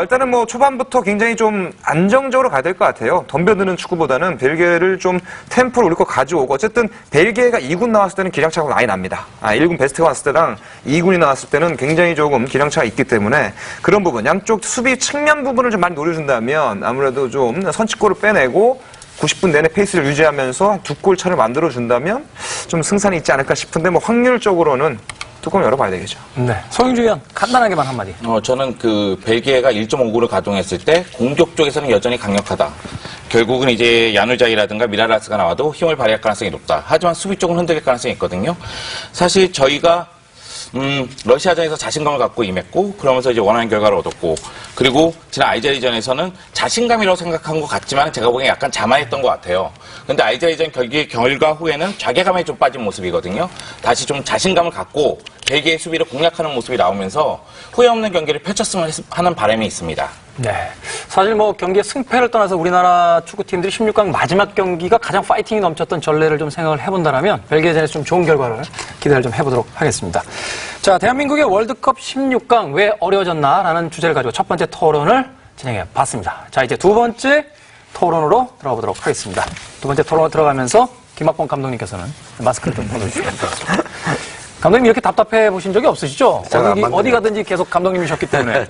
일단은 초반부터 굉장히 좀 안정적으로 가야 될 것 같아요. 덤벼드는 축구보다는 벨기에를 좀 템포를 우리 거 가져오고, 어쨌든 벨기에가 2군 나왔을 때는 기량차가 많이 납니다. 1군 베스트가 왔을 때랑 2군이 나왔을 때는 굉장히 조금 기량차가 있기 때문에 그런 부분, 양쪽 수비 측면 부분을 좀 많이 노려준다면 아무래도 좀 선취골을 빼내고 90분 내내 페이스를 유지하면서 2골 차를 만들어준다면 좀 승산이 있지 않을까 싶은데 확률적으로는 뚜껑 열어봐야 되겠죠. 네. 송영주 위원 간단하게만 한마디. 저는 그 벨기에가 1.5구를 가동했을 때 공격 쪽에서는 여전히 강력하다. 결국은 이제 야누자이라든가 미라라스가 나와도 힘을 발휘할 가능성이 높다. 하지만 수비 쪽은 흔들릴 가능성이 있거든요. 사실 저희가 러시아전에서 자신감을 갖고 임했고 그러면서 이제 원하는 결과를 얻었고 그리고 지난 알제리전에서는 자신감이라고 생각한 것 같지만 제가 보기엔 약간 자만했던 것 같아요. 근데 알제리전 결과 후에는 자괴감에 좀 빠진 모습이거든요. 다시 좀 자신감을 갖고 벨기에 수비를 공략하는 모습이 나오면서 후회 없는 경기를 펼쳤으면 하는 바람이 있습니다. 네. 사실 경기의 승패를 떠나서 우리나라 축구팀들이 16강 마지막 경기가 가장 파이팅이 넘쳤던 전례를 좀 생각을 해본다면 벨기에전에서 좀 좋은 결과를 기대를 좀 해보도록 하겠습니다. 자, 대한민국의 월드컵 16강 왜 어려워졌나라는 주제를 가지고 첫 번째 토론을 진행해 봤습니다. 자, 이제 두 번째 토론으로 들어가 보도록 하겠습니다. 두 번째 토론으로 들어가면서 김학범 감독님께서는 마스크를 좀 벗어주시면 되겠습니다. 감독님 이렇게 답답해 보신 적이 없으시죠? 어디 가든지 계속 감독님이셨기 때문에.